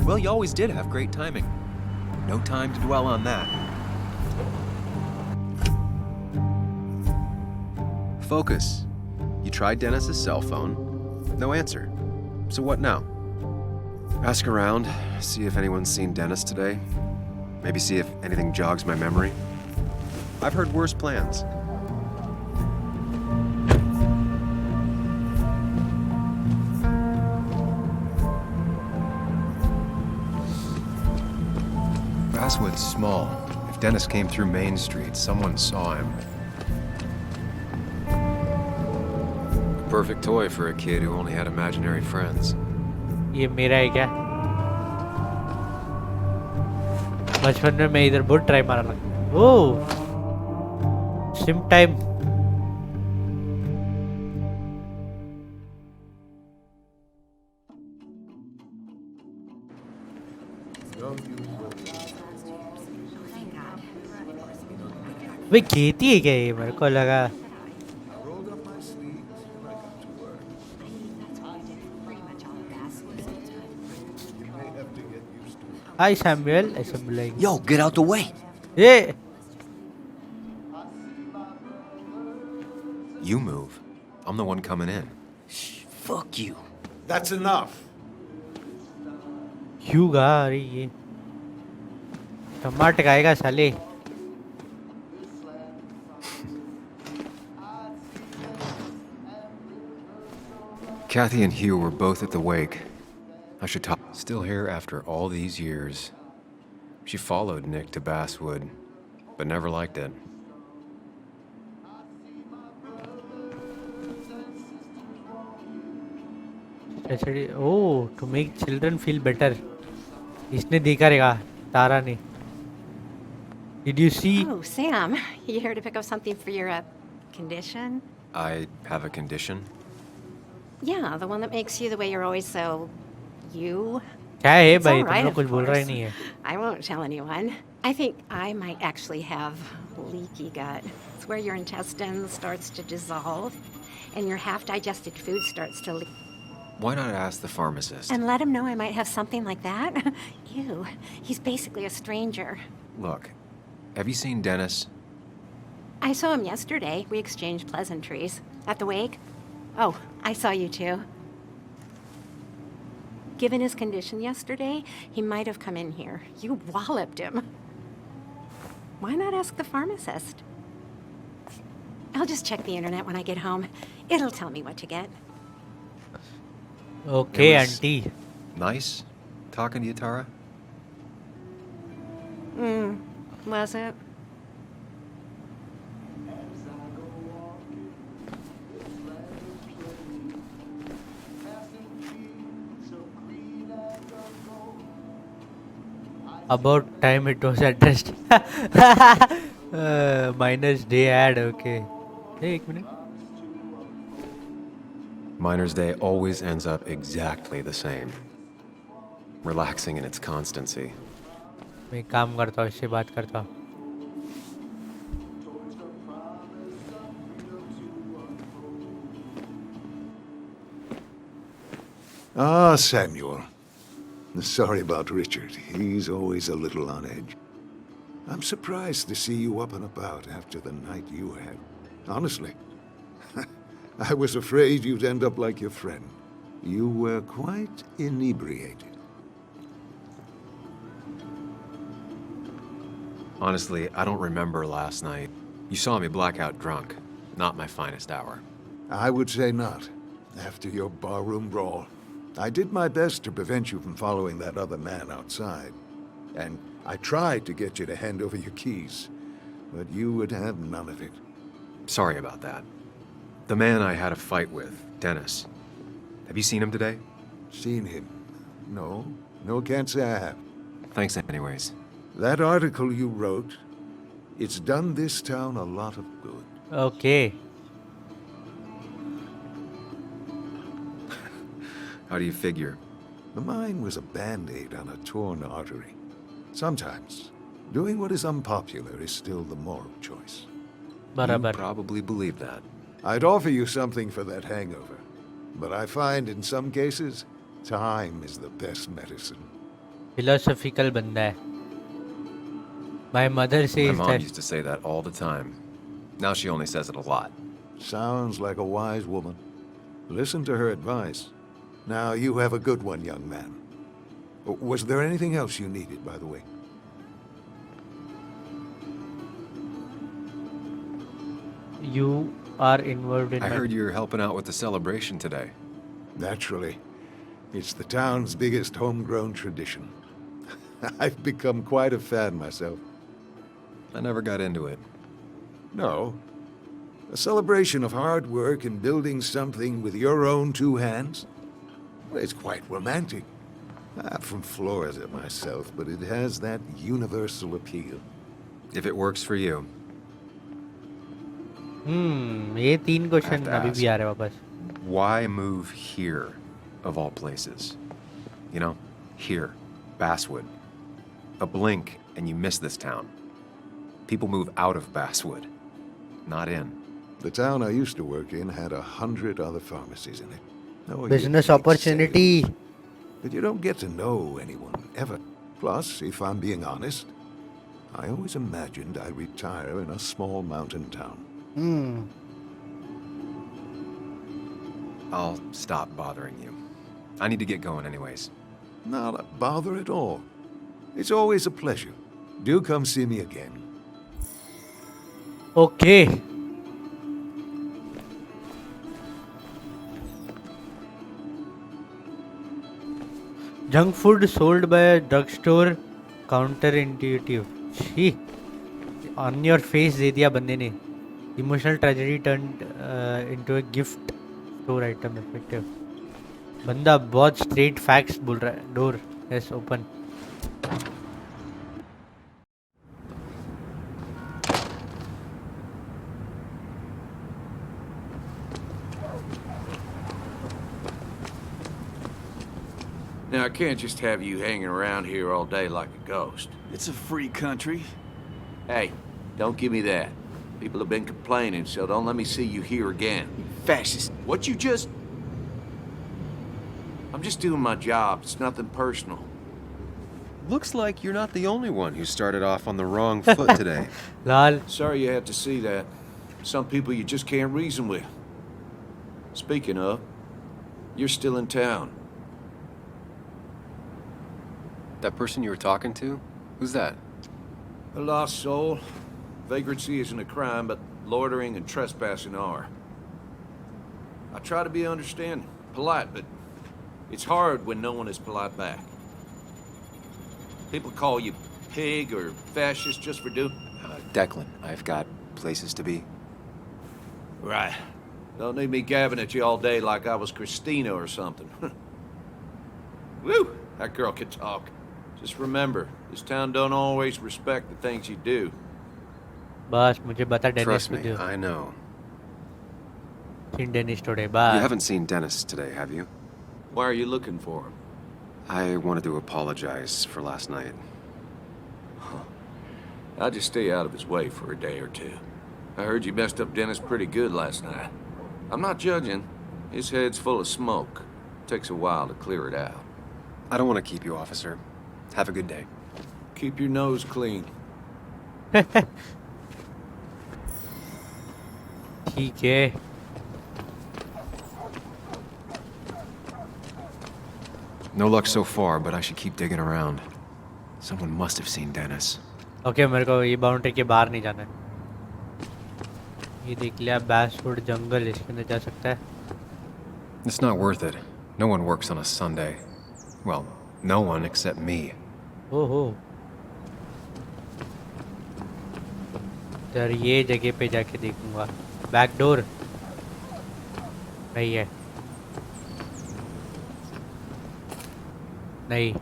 Well, you always did have great timing. No time to dwell on that. Focus. You tried Dennis's cell phone. No answer. So what now? Ask around, see if anyone's seen Dennis today. Maybe see if anything jogs my memory. I've heard worse plans. Basswood's small. If Dennis came through Main Street, someone saw him. Perfect toy for a kid who only had imaginary friends. ये मेरा है क्या? बचपन में मैं इधर बहुत try मारा लगा। ओह, सिम टाइम। वे खेती है क्या ये? मेरे को लगा। Hi Samuel, assembling. Yo, get out the way. Yeah. You move. I'm the one coming in. Fuck you. That's enough. Huga, अरे ये टमाटर खाएगा साले। Kathy and Hugh were both at the wake. I should talk. Still here after all these years. She followed Nick to Basswood, but never liked it. Oh, to make children feel better. इसने देखा रहेगा, तारा ने. Did you see? Oh, Sam, you here to pick up something for your condition? I have a condition. Yeah, the one that makes you the way you're always so you. क्या है It's भाई? all तुम right, लोग of कुछ बोल रहा ही course. नहीं है. I won't tell anyone. I think I might actually have leaky gut. It's where your intestine starts to dissolve and your half-digested food starts to leak. Why not ask the pharmacist? And let him know I might have something like that? Ew, he's basically a stranger. Look, have you seen Dennis? I saw him yesterday. We exchanged pleasantries. At the wake? Oh, I saw you too. Given his condition yesterday, he might have come in here. You walloped him. Why not ask the pharmacist? I'll just check the internet when I get home. It'll tell me what to get. Okay, It was auntie. Nice talking to you, Tara. Was it? About time it was addressed. Minus day ad, okay. Hey, एक minute. Miner's Day always ends up exactly the same. Relaxing in its constancy. मैं काम करता हूँ, इससे बात करता हूँ. Ah, Samuel. Sorry about Richard. He's always a little on edge. I'm surprised to see you up and about after the night you had. Honestly. I was afraid you'd end up like your friend. You were quite inebriated. Honestly, I don't remember last night. You saw me blackout drunk. Not my finest hour. I would say not. After your barroom brawl. I did my best to prevent you from following that other man outside. And I tried to get you to hand over your keys. But you would have none of it. Sorry about that. The man I had a fight with, Dennis. Have you seen him today? Seen him? No. No, can't say I have. Thanks anyways. That article you wrote, it's done this town a lot of good. Okay. How do you figure? The mine was a band-aid on a torn artery. Sometimes, doing what is unpopular is still the moral choice. You probably believe that. I'd offer you something for that hangover. But I find in some cases, time is the best medicine. Philosophical banda hai. My mother says My mom that. used to say that all the time. Now she only says it a lot. Sounds like a wise woman. Listen to her advice. Now you have a good one, young man. Was there anything else you needed, by the way? You are involved in I heard you're helping out with the celebration today. Naturally. It's the town's biggest homegrown tradition. I've become quite a fan myself. I never got into it. No. A celebration of hard work and building something with your own two hands? Well, it's quite romantic. I'm from Florida myself, but it has that universal appeal. If it works for you. ये 3 question अभी भी आ रहे हैं वापस. Why move here, of all places? You know, here, Basswood. A blink and you miss this town. People move out of Basswood, not in. The town I used to work in had 100 other pharmacies in it. No, Business opportunity. But you don't get to know anyone, ever. Plus, if I'm being honest, I always imagined I'd retire in a small mountain town. I'll stop bothering you. I need to get going anyways. Not a bother at all. It's always a pleasure. Do come see me again. Okay. Junk food sold by a drugstore, counterintuitive. She on your face दे दिया बंदे ने. Emotional tragedy turned into a gift store item. Effective. बंदा बहुत straight facts बोल रहा है. Door yes open. Now, I can't just have you hanging around here all day like a ghost. It's a free country. Hey, don't give me that. People have been complaining, so don't let me see you here again. You fascist. What you just... I'm just doing my job. It's nothing personal. Looks like you're not the only one who started off on the wrong foot today. Lal. Sorry you had to see that. Some people you just can't reason with. Speaking of, you're still in town. That person you were talking to? Who's that? A lost soul. Vagrancy isn't a crime, but loitering and trespassing are. I try to be understanding, polite, but it's hard when no one is polite back. People call you pig or fascist just for doing... Declan, I've got places to be. Right. Don't need me gabbing at you all day like I was Christina or something. Woo! That girl can talk. Just remember, this town don't always respect the things you do. बस मुझे बता Dennis Trust को me, दियो. I know. Seen Dennis today. You Bye. haven't seen Dennis today, have you? Why are you looking for him? I wanted to apologize for last night. I'll just stay out of his way for a day or two. I heard you messed up Dennis pretty good last night. I'm not judging. His head's full of smoke. Takes a while to clear it out. I don't want to keep you, officer. Have a good day. Keep your nose clean. ठीक है. No luck so far, but I should keep digging around. Someone must have seen Dennis. Okay, मेरे को ये boundary के बाहर नहीं जाना है. ये देख लिया बैसवुड जंगल, इसके अंदर जा सकता है. It's not worth it. No one works on a Sunday. Well, no one except me. ओहो. यार ये जगह पे जाके देखूंगा. बैक डोर नहीं है. नहीं.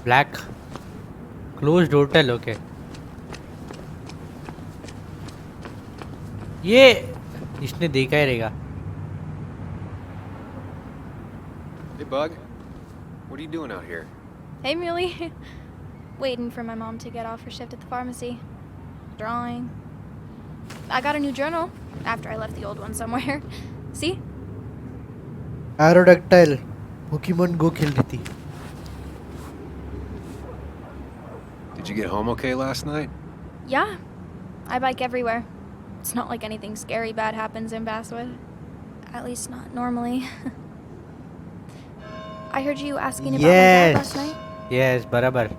Black closed hotel. ओके. ये इसने देखा ही रहेगा. Hey, Bug. What are you doing out here? Hey, Muley. Waiting for my mom to get off her shift at the pharmacy. Drawing. I got a new journal after I left the old one somewhere. See? Aerodactyl. Pokemon Go खेल रही थी. Did you get home okay last night? Yeah, I bike everywhere. It's not like anything scary bad happens in Basswood. At least not normally. I heard you asking about my dad last night. Yes, barabar.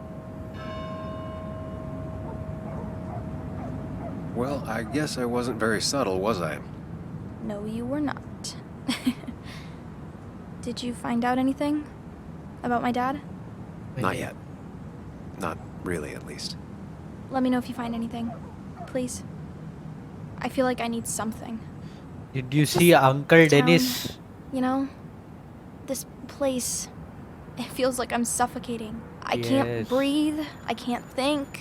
Well, I guess I wasn't very subtle, was I? No, you were not. Did you find out anything about my dad? Not yet. Not really, at least. Let me know if you find anything, please. I feel like I need something. Did you see Uncle Town, Dennis? You know, this place, it feels like I'm suffocating. I can't breathe, I can't think,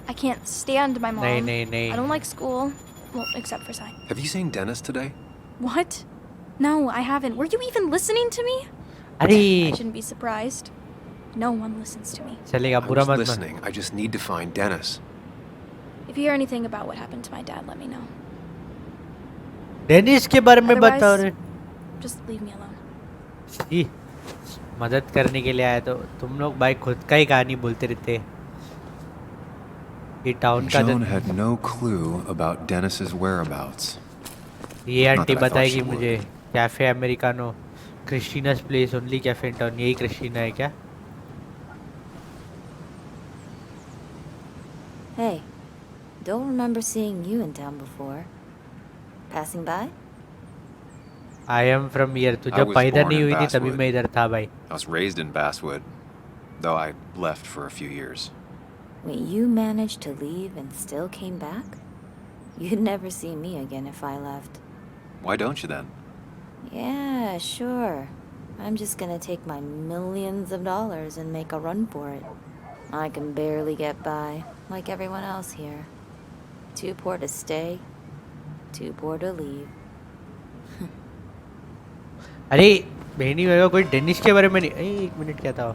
I can't stand my mom. Nay. I don't like school, well, except for science. Have you seen Dennis today? What? No, I haven't. Were you even listening to me? Arey. I shouldn't be surprised. No one listens to me. Chalega, I bura was mat listening. I just need to find Dennis. If you hear anything about what happened to my dad, let me know. Dennis के बारे में बताओ Otherwise, रे। just leave me alone. ई, मदद करने के लिए आए तो तुम लोग भाई खुद का ही कहानी बोलते रहते। ये टाउन का Joan had no clue about Dennis's whereabouts. ये Not aunty that I thought बताएगी she would. मुझे cafe Americano Christina's place only cafe in town यही क्रिस्टीना है क्या? Hey, don't remember seeing you in town before. Passing by? I am from here. तू I जब was पैदा born नहीं in हुई थी तभी Basswood. मैं इधर था भाई. I was raised in Basswood, though I left for a few years. Wait, you managed to leave and still came back? You'd never see me again if I left. Why don't you then? Yeah, sure. I'm just gonna take my millions of dollars and make a run for it. I can barely get by, like everyone else here. Too poor to stay, too poor to leave. अरे बहनी होगा कोई Dennis के बारे में नहीं. एक minute क्या था?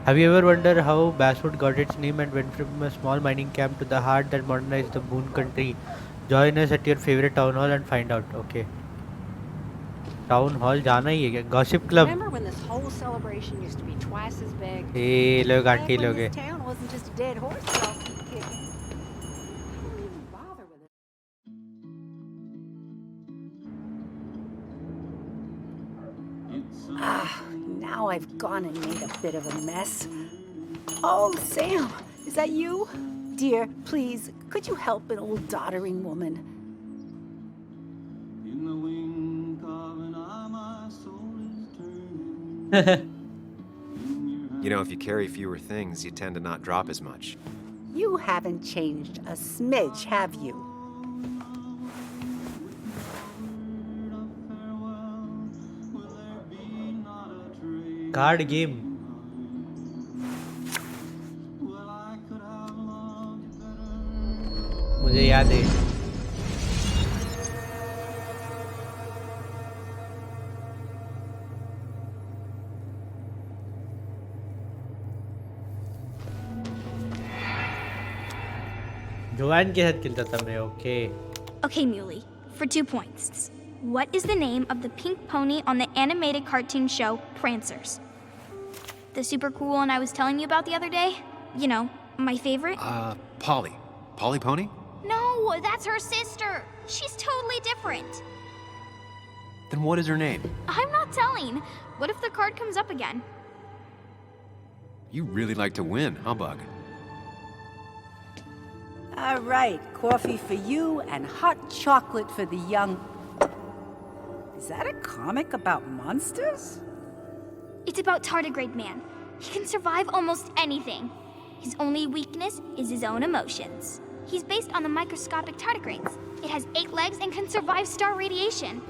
Have you ever wondered how Basswood got its name and went from a small mining camp to the heart that modernized the Boone country? Join us at your favorite town hall and find out. Okay. Town hall जाना ही है क्या? Gossip club. Remember when this whole celebration used to be twice as big? ये लोग Back aunty when लोग हैं. this town wasn't just a dead horse y'all keep kicking. I don't even bother with it. Now I've gone and made a bit of a mess. Oh, Sam, is that you? Dear, please, could you help an old doddering woman? You know, if you carry fewer things, you tend to not drop as much. You haven't changed a smidge, have you? Card game. मुझे याद है. Joan के साथ खेलता था मैं. Okay. Okay, Muley, for 2 points. What is the name of the pink pony on the animated cartoon show Prancers? The super cool one I was telling you about the other day? You know, my favorite? Polly. Polly Pony? No, that's her sister. She's totally different. Then what is her name? I'm not telling. What if the card comes up again? You really like to win, huh, Bug? All right, coffee for you and hot chocolate for the young. Is that a comic about monsters? It's about Tardigrade Man. He can survive almost anything. His only weakness is his own emotions. He's based on the microscopic tardigrades. It has 8 legs and can survive star radiation.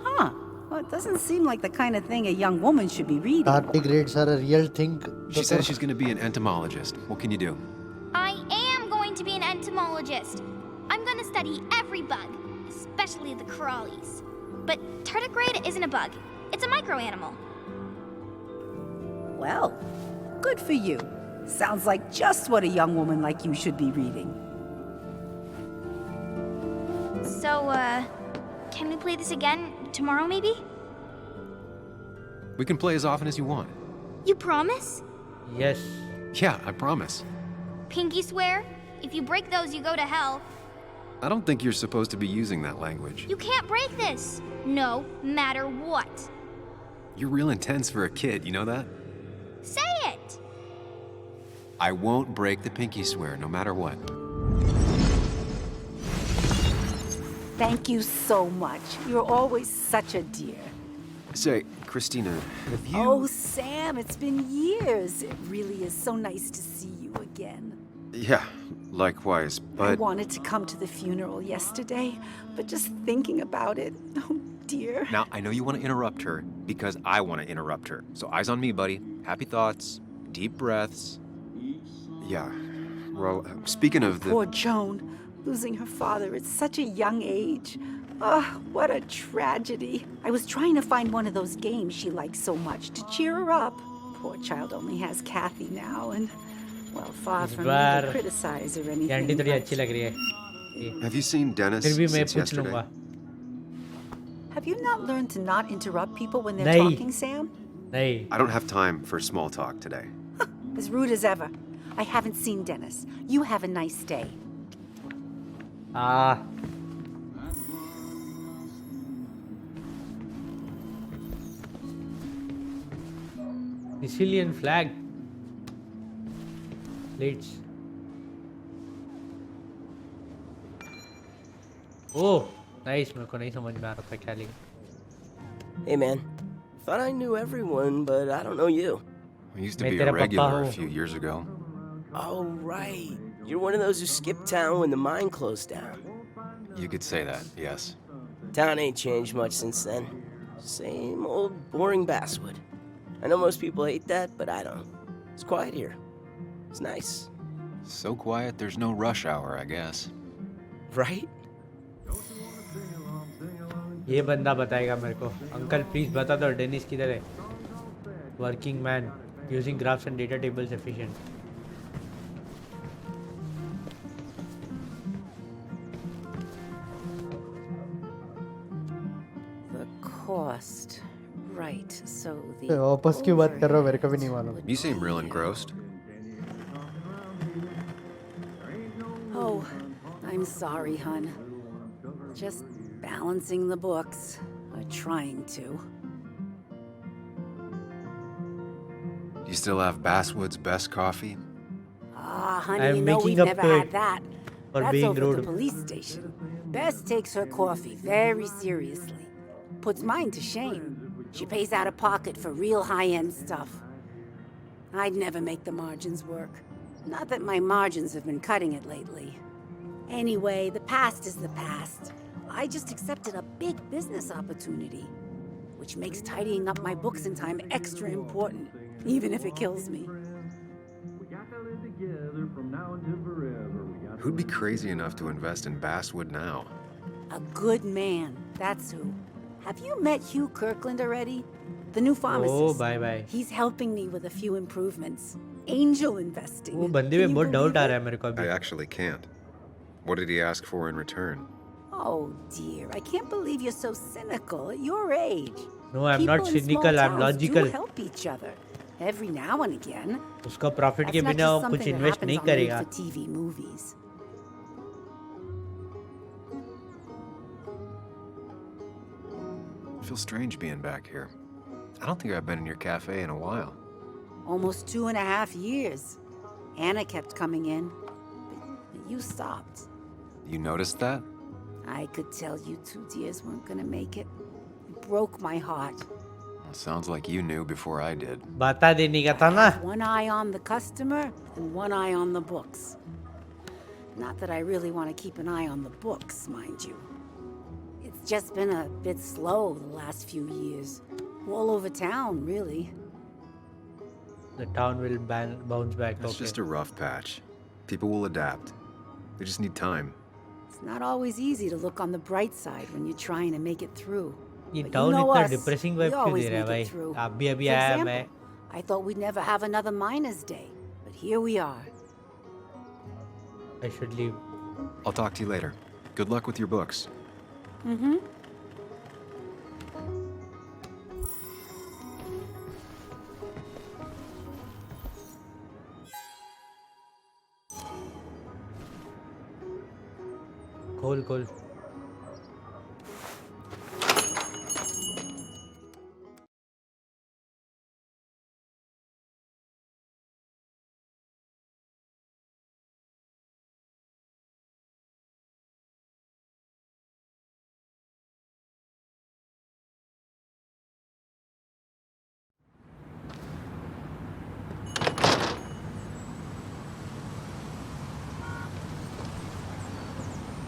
Huh. Well, it doesn't seem like the kind of thing a young woman should be reading. Tardigrades are a real thing. She says she's going to be an entomologist. What can you do? I am going to be an entomologist. I'm going to study every bug, especially the crawlies. But tardigrade isn't a bug. It's a microanimal. Well, good for you. Sounds like just what a young woman like you should be reading. So, can we play this again tomorrow, maybe? We can play as often as you want. You promise? Yes. Yeah, I promise. Pinky swear? If you break those, you go to hell. I don't think you're supposed to be using that language. You can't break this. No matter what. You're real intense for a kid, you know that? Say it. I won't break the pinky swear, no matter what. Thank you so much. You're always such a dear. Say, Christina, have you... Oh, Sam, it's been years. It really is so nice to see you again. Yeah, likewise, I but... wanted to come to the funeral yesterday, but just thinking about it, oh dear. Now, I know you want to interrupt her, because I want to interrupt her. So eyes on me, buddy. Happy thoughts, deep breaths. Yeah, well, speaking of the... Poor Joan, losing her father at such a young age. Oh, what a tragedy. I was trying to find one of those games she likes so much to cheer her up. Poor child only has Kathy now, and, well, far from me to criticize or anything. Aunty थोड़ी अच्छी लग रही है. Have you seen Dennis फिर भी मैं since पूछ yesterday? लूँगा. Have you not learned to not interrupt people when they're नहीं. talking, Sam? नहीं. I don't have time for small talk today. As rude as ever. I haven't seen Dennis. You have a nice day. Ah. Sicilian flag. Plates. Oh, nice. मेरे को नहीं समझ में आ रहा था क्या लिखा. Hey man, thought I knew everyone, but I don't know you. I used to be a regular a few years ago. Oh right, you're one of those who skipped town when the mine closed down. You could say that, yes. Town ain't changed much since then. Same old boring Basswood. I know most people hate that, but I don't. It's quiet here. It's nice. So quiet, there's no rush hour, I guess. Right? ये बंदा बताएगा मेरे को. Uncle please बता दो Dennis किधर है. Working man using graphs and data tables efficient. The cost. Right, so the... वापस क्यों बात कर रहा हो मेरे को भी नहीं मालूम. You seem real engrossed. Oh, I'm sorry, hun. Just balancing the books. Or trying to. You still have Basswood's best coffee? Ah, honey, I'm you know we making up never to had it that. for That's being over at rude. the police station. Bess takes her coffee very seriously. Puts mine to shame. She pays out of pocket for real high-end stuff. I'd never make the margins work. Not that my margins have been cutting it lately. Anyway, the past is the past. I just accepted a big business opportunity, which makes tidying up my books in time extra important, even if it kills me. Who'd be crazy enough to invest in Basswood now? A good man, that's who. Have you met Hugh Kirkland already? The new pharmacist. Oh, bye-bye. He's helping me with a few improvements. Angel investing. वो बंदे में बहुत doubt आ रहा है मेरे को अभी. I actually can't. What did he ask for in return? Oh dear, I can't believe you're so cynical at your age. No, I'm People not in cynical, small I'm towns logical. Do help each other every now and again. उसका profit के That's not बिना just वो कुछ something that invest happens नहीं on करेगा. made-for-TV movies. I feel strange being back here. I don't think I've been in your cafe in a while. Almost 2.5 years. Anna kept coming in, but you stopped. You noticed that? I could tell you two dears weren't gonna make it. It broke my heart. Well, sounds like you knew before I did. बता देने का था ना. One eye on the customer and one eye on the books. Not that I really want to keep an eye on the books, mind you. It's just been a bit slow the last few years. All over town, really. The town will bounce back. It's just a rough patch. People will adapt. They just need time. It's not always easy to look on the bright side when you're trying to make it through. ये But town you know इतना us, depressing we vibe क्यों always दे रहा है make भाई? it through. अभी अभी For आया example, मैं. I thought we'd never have another Miners' Day, but here we are. I should leave. I'll talk to you later. Good luck with your books. Mm-hmm. खोल खोल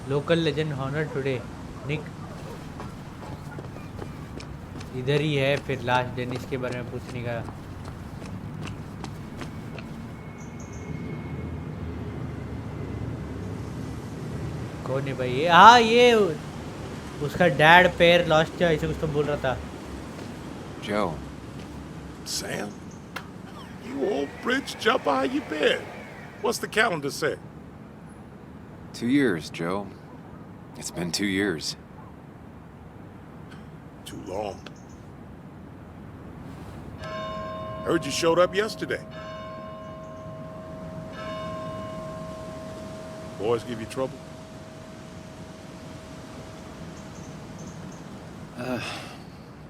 local legend Honor today निक इधर ही है फिर last Dennis के बारे में पूछने का कौन है भाई ये हाँ ये उसका डैड पैर लॉस्ट था ऐसे कुछ तो बोल रहा था Joe. Sam? You old bridge jumper, how you been? What's the calendar say? 2 years, Joe. It's been 2 years. Too long. Heard you showed up yesterday. Boys give you trouble?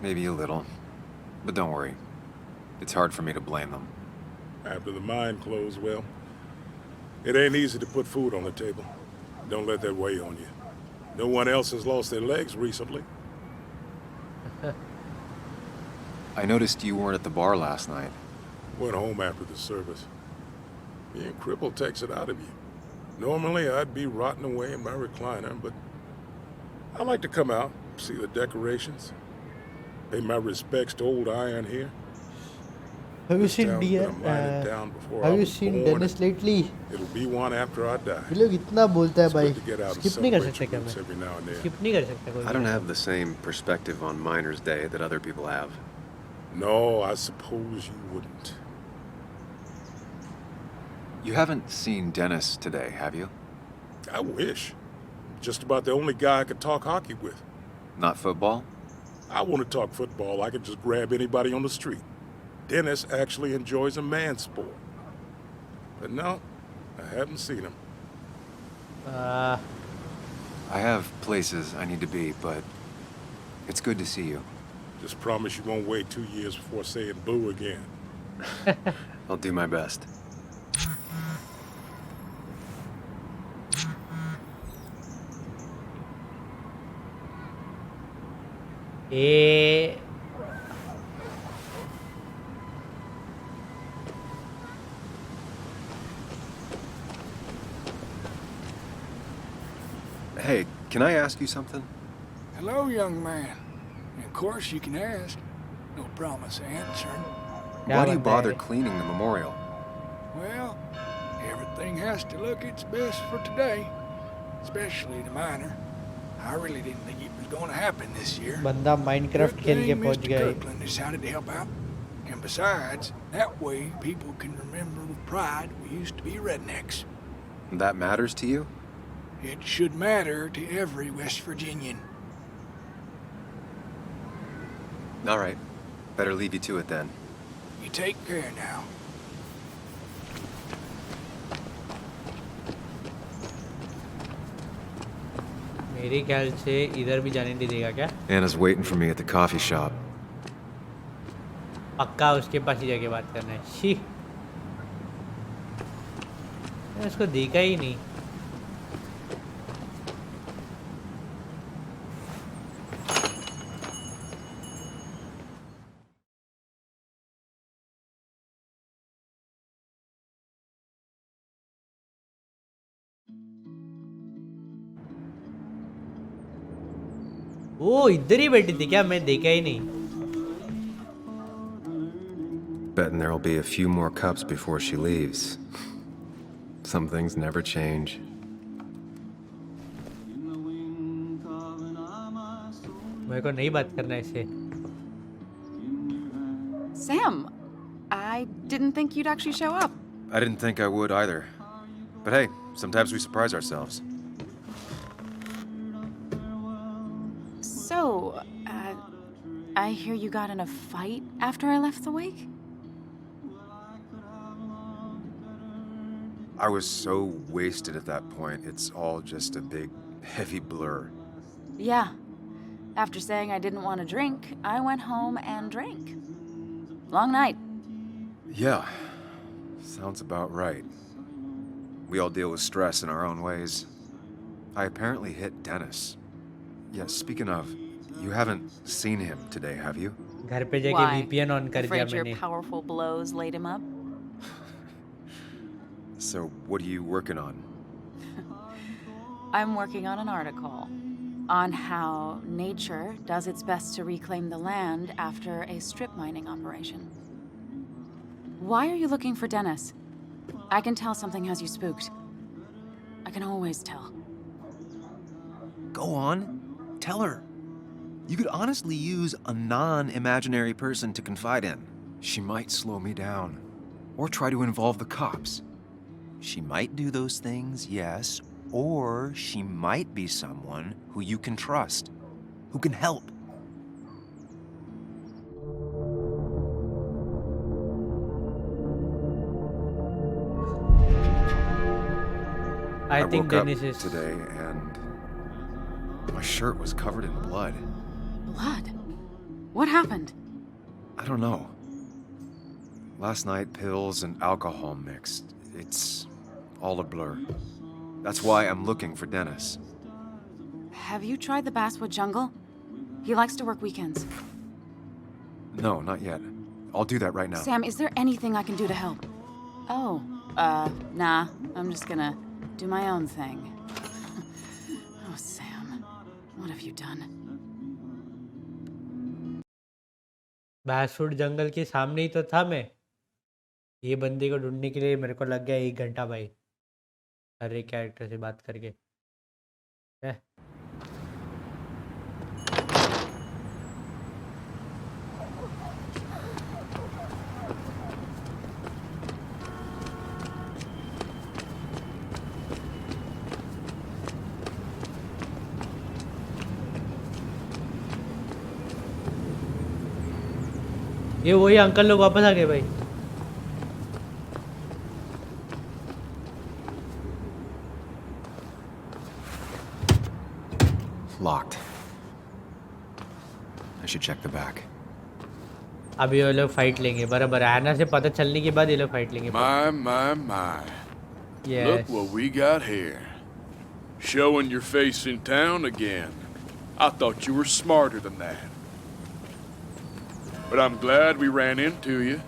Maybe a little. But don't worry. It's hard for me to blame them. After the mine closed, well, it ain't easy to put food on the table. Don't let that weigh on you. No one else has lost their legs recently. I noticed you weren't at the bar last night. Went home after the service. Being crippled takes it out of you. Normally, I'd be rotting away in my recliner, but I like to come out, see the decorations, pay my respects to old iron here. Have you seen have you seen Dennis lately? It'll be one after I die. ये लोग इतना बोलता है भाई Skip नहीं कर सकते क्या मैं skip नहीं कर सकता कोई I don't have the same perspective on Miner's Day that other people have. No, I suppose you wouldn't. You haven't seen Dennis today, have you? I wish. Just about the only guy I could talk hockey with. Not football? I want to talk football. I could just grab anybody on the street. Dennis actually enjoys a man's sport. But no, I haven't seen him. I have places I need to be, but it's good to see you. Just promise you won't wait 2 years before saying boo again. I'll do my best. A Hey, can I ask you something? Hello, young man. Of course you can ask. No promise answering. Why do you bother cleaning the memorial? Well, everything has to look its best for today. Especially the miner. I really didn't think it was going to happen this year. बंदा Minecraft खेल के पहुंच गया है. Kirkland decided to help out. And besides, that way people can remember with pride we used to be rednecks. That matters to you? It should matter to every West Virginian. All right. Better leave you to it then. You take care now. मेरे ख्याल से इधर भी जाने नहीं देगा क्या Anna's waiting for me at the coffee shop. पक्का उसके पास ही जाके बात करना है शी मैंने उसको देखा ही नहीं वो इधर ही बैठी थी क्या मैं देखा ही नहीं Betting there'll be a few more cups before she leaves. Some things never change. मेरे को नहीं बात करना इससे Sam, I didn't think you'd actually show up. I didn't think I would either. But hey, sometimes we surprise ourselves. So, I hear you got in a fight after I left the wake? I was so wasted at that point, it's all just a big heavy blur. Yeah. After saying I didn't want to drink, I went home and drank. Long night. Yeah, sounds about right. We all deal with stress in our own ways. I apparently hit Dennis. Yeah, speaking of, you haven't seen him today, have you? घर पे जाके Why? VPN on कर दिया Afraid your मैंने. powerful blows laid him up? So, what are you working on? I'm working on an article on how nature does its best to reclaim the land after a strip mining operation. Why are you looking for Dennis? I can tell something has you spooked. I can always tell. Go on. Tell her. You could honestly use a non-imaginary person to confide in. She might slow me down. Or try to involve the cops. She might do those things, yes. Or she might be someone who you can trust. Who can help. I think woke up Dennis is today and my shirt was covered in blood. Blood? What happened? I don't know. Last night, pills and alcohol mixed. It's all a blur. That's why I'm looking for Dennis. Have you tried the Basswood jungle? He likes to work weekends. No, not yet. I'll do that right now. Sam, is there anything I can do to help? Oh, nah. I'm just gonna do my own thing. Oh, Sam. What have you done? बैसवुड जंगल के सामने ही तो था मैं. ये बंदे को ढूंढने के लिए मेरे को लग गया 1 घंटा भाई. हर एक कैरेक्टर से बात करके. ये वही अंकल लोग वापस आ गए भाई. Locked. I should check the back. अभी ये लोग फाइट लेंगे बराबर. आना से पता चलने के बाद ये लोग फाइट लेंगे. My. Yes. Look what we got here. Showing your face in town again. I thought you were smarter than that. But I'm glad we ran into you.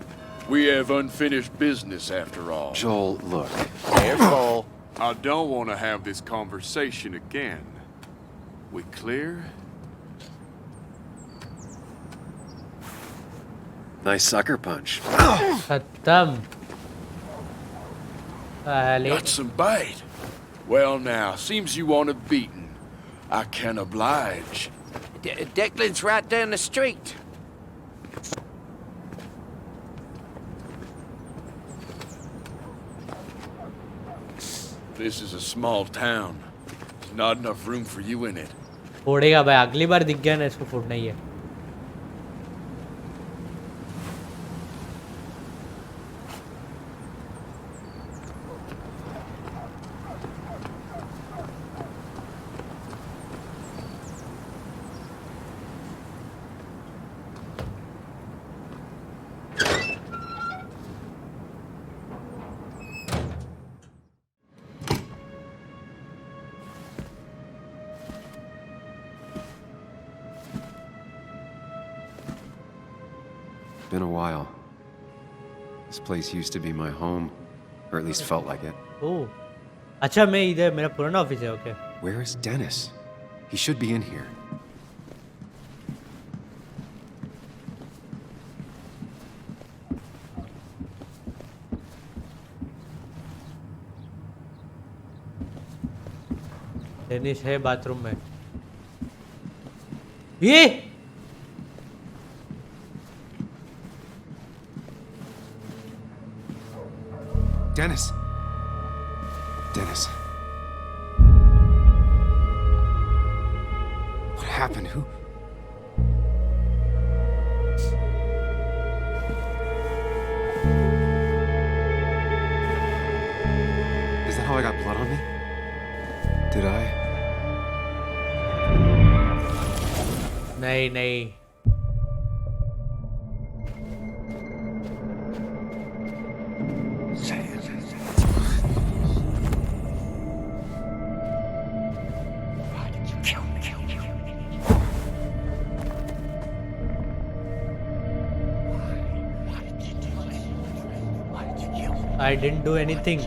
We have unfinished business after all. Joel, look. Careful. I don't want to have this conversation again. We clear? Nice sucker punch. खत्म. Got some bait. Well now, seems you want a beating. I can oblige. Declan's right down the street. This is a small town. There's not enough room for you in it. फोड़ेगा भाई. अगली बार दिख गया ना इसको फोड़ना ही है. Been a while. This place used to be my home, or at least felt like it. ओह. अच्छा मैं इधर मेरा पुराना ऑफिस है. Okay. Where is Dennis? He should be in here. Dennis है बाथरूम में. ये Dennis! Dennis. What happened? Who? Is that how I got blood on me? Did I नहीं नहीं I didn't do anything.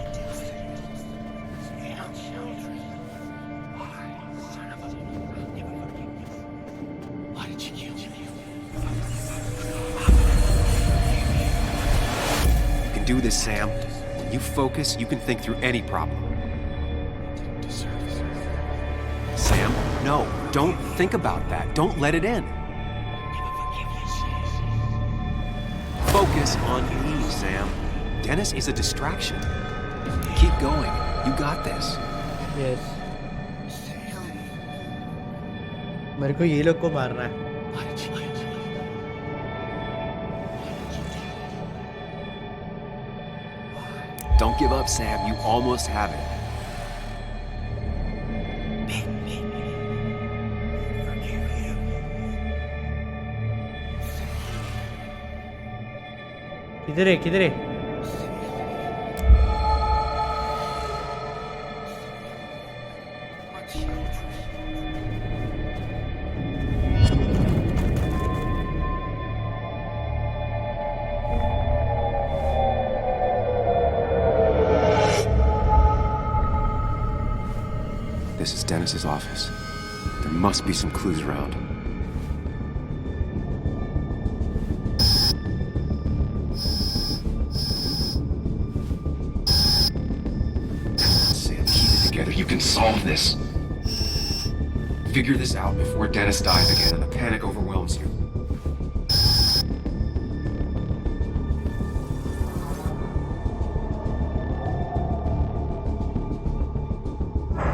You can do this, Sam. When you focus, you can think through any problem. Sam, no, don't think about that. Don't let it in. Focus on me, Sam. Dennis is a distraction. Keep going. You got this. Yes. मेरे को ये लोग को मारना है. Don't give up, Sam. You almost have it. किधर है किधर है? This is Dennis's office. There must be some clues around. Sam, keep it together. You can solve this. Figure this out before Dennis dies again and the panic overwhelms you.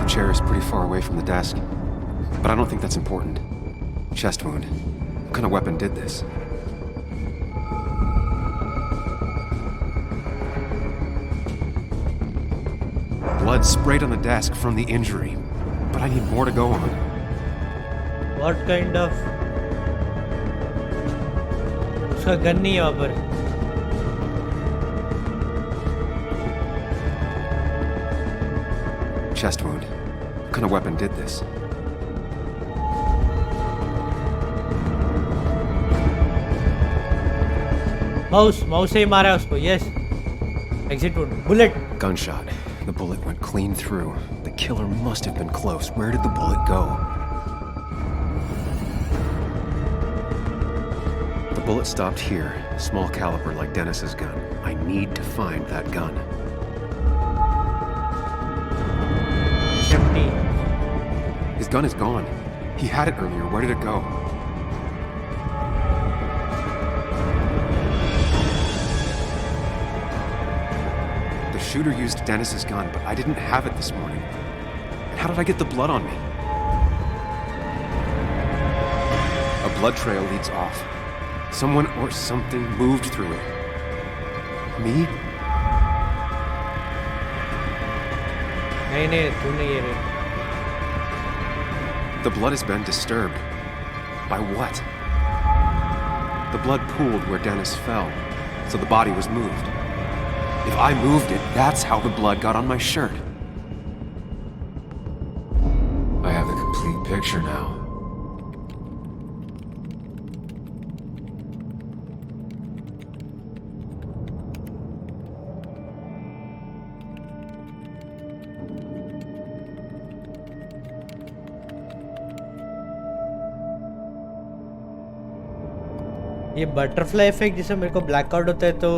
The chair is pretty far away from the desk, but I don't think that's important. Chest wound. What kind of weapon did this? Blood sprayed on the desk from the injury, but I need more to go on. What kind of? उसका gun नहीं है वहाँ पर. Chest wound. What kind of weapon did this? Mouse से ही मारा है उसको. Yes. Exit wound. Bullet. Gunshot. The bullet went clean through. The killer must have been close. Where did the bullet go? The bullet stopped here. Small caliber like Dennis's gun. I need to find that gun. Empty. His gun is gone. He had it earlier. Where did it go? The shooter used Dennis's gun, but I didn't have it this morning. And how did I get the blood on me? A blood trail leads off. Someone or something moved through it. Me? नहीं तू नहीं है. The blood has been disturbed. By what? The blood pooled where Dennis fell, so the body was moved. If I moved it, that's how the blood got on my shirt. I have the complete picture now. ये butterfly effect जैसे मेरे को blackout होता है तो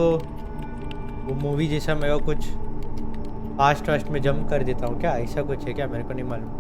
वो movie जैसा मैं वो कुछ फास्ट में जंप कर देता हूँ क्या? ऐसा कुछ है क्या? मेरे को नहीं मालूम.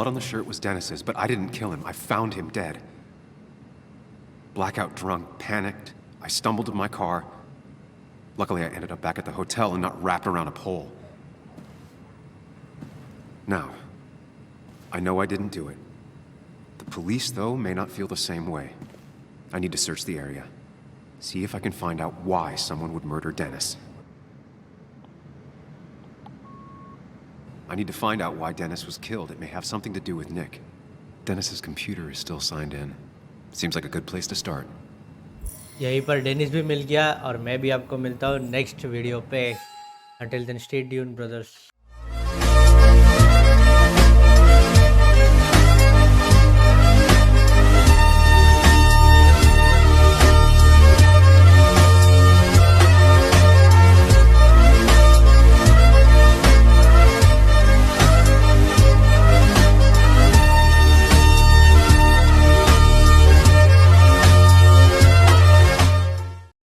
blood on the shirt was Dennis's, but I didn't kill him. I found him dead. Blackout drunk, panicked. I stumbled to my car. Luckily, I ended up back at the hotel and not wrapped around a pole. Now, I know I didn't do it. The police, though, may not feel the same way. I need to search the area. See if I can find out why someone would murder Dennis. I need to find out why Dennis was killed. It may have something to do with Nick. Dennis's computer is still signed in. Seems like a good place to start. यहीं पर Dennis भी मिल गया और मैं भी आपको मिलता हूँ नेक्स्ट वीडियो पे. Until then, stay tuned, brothers.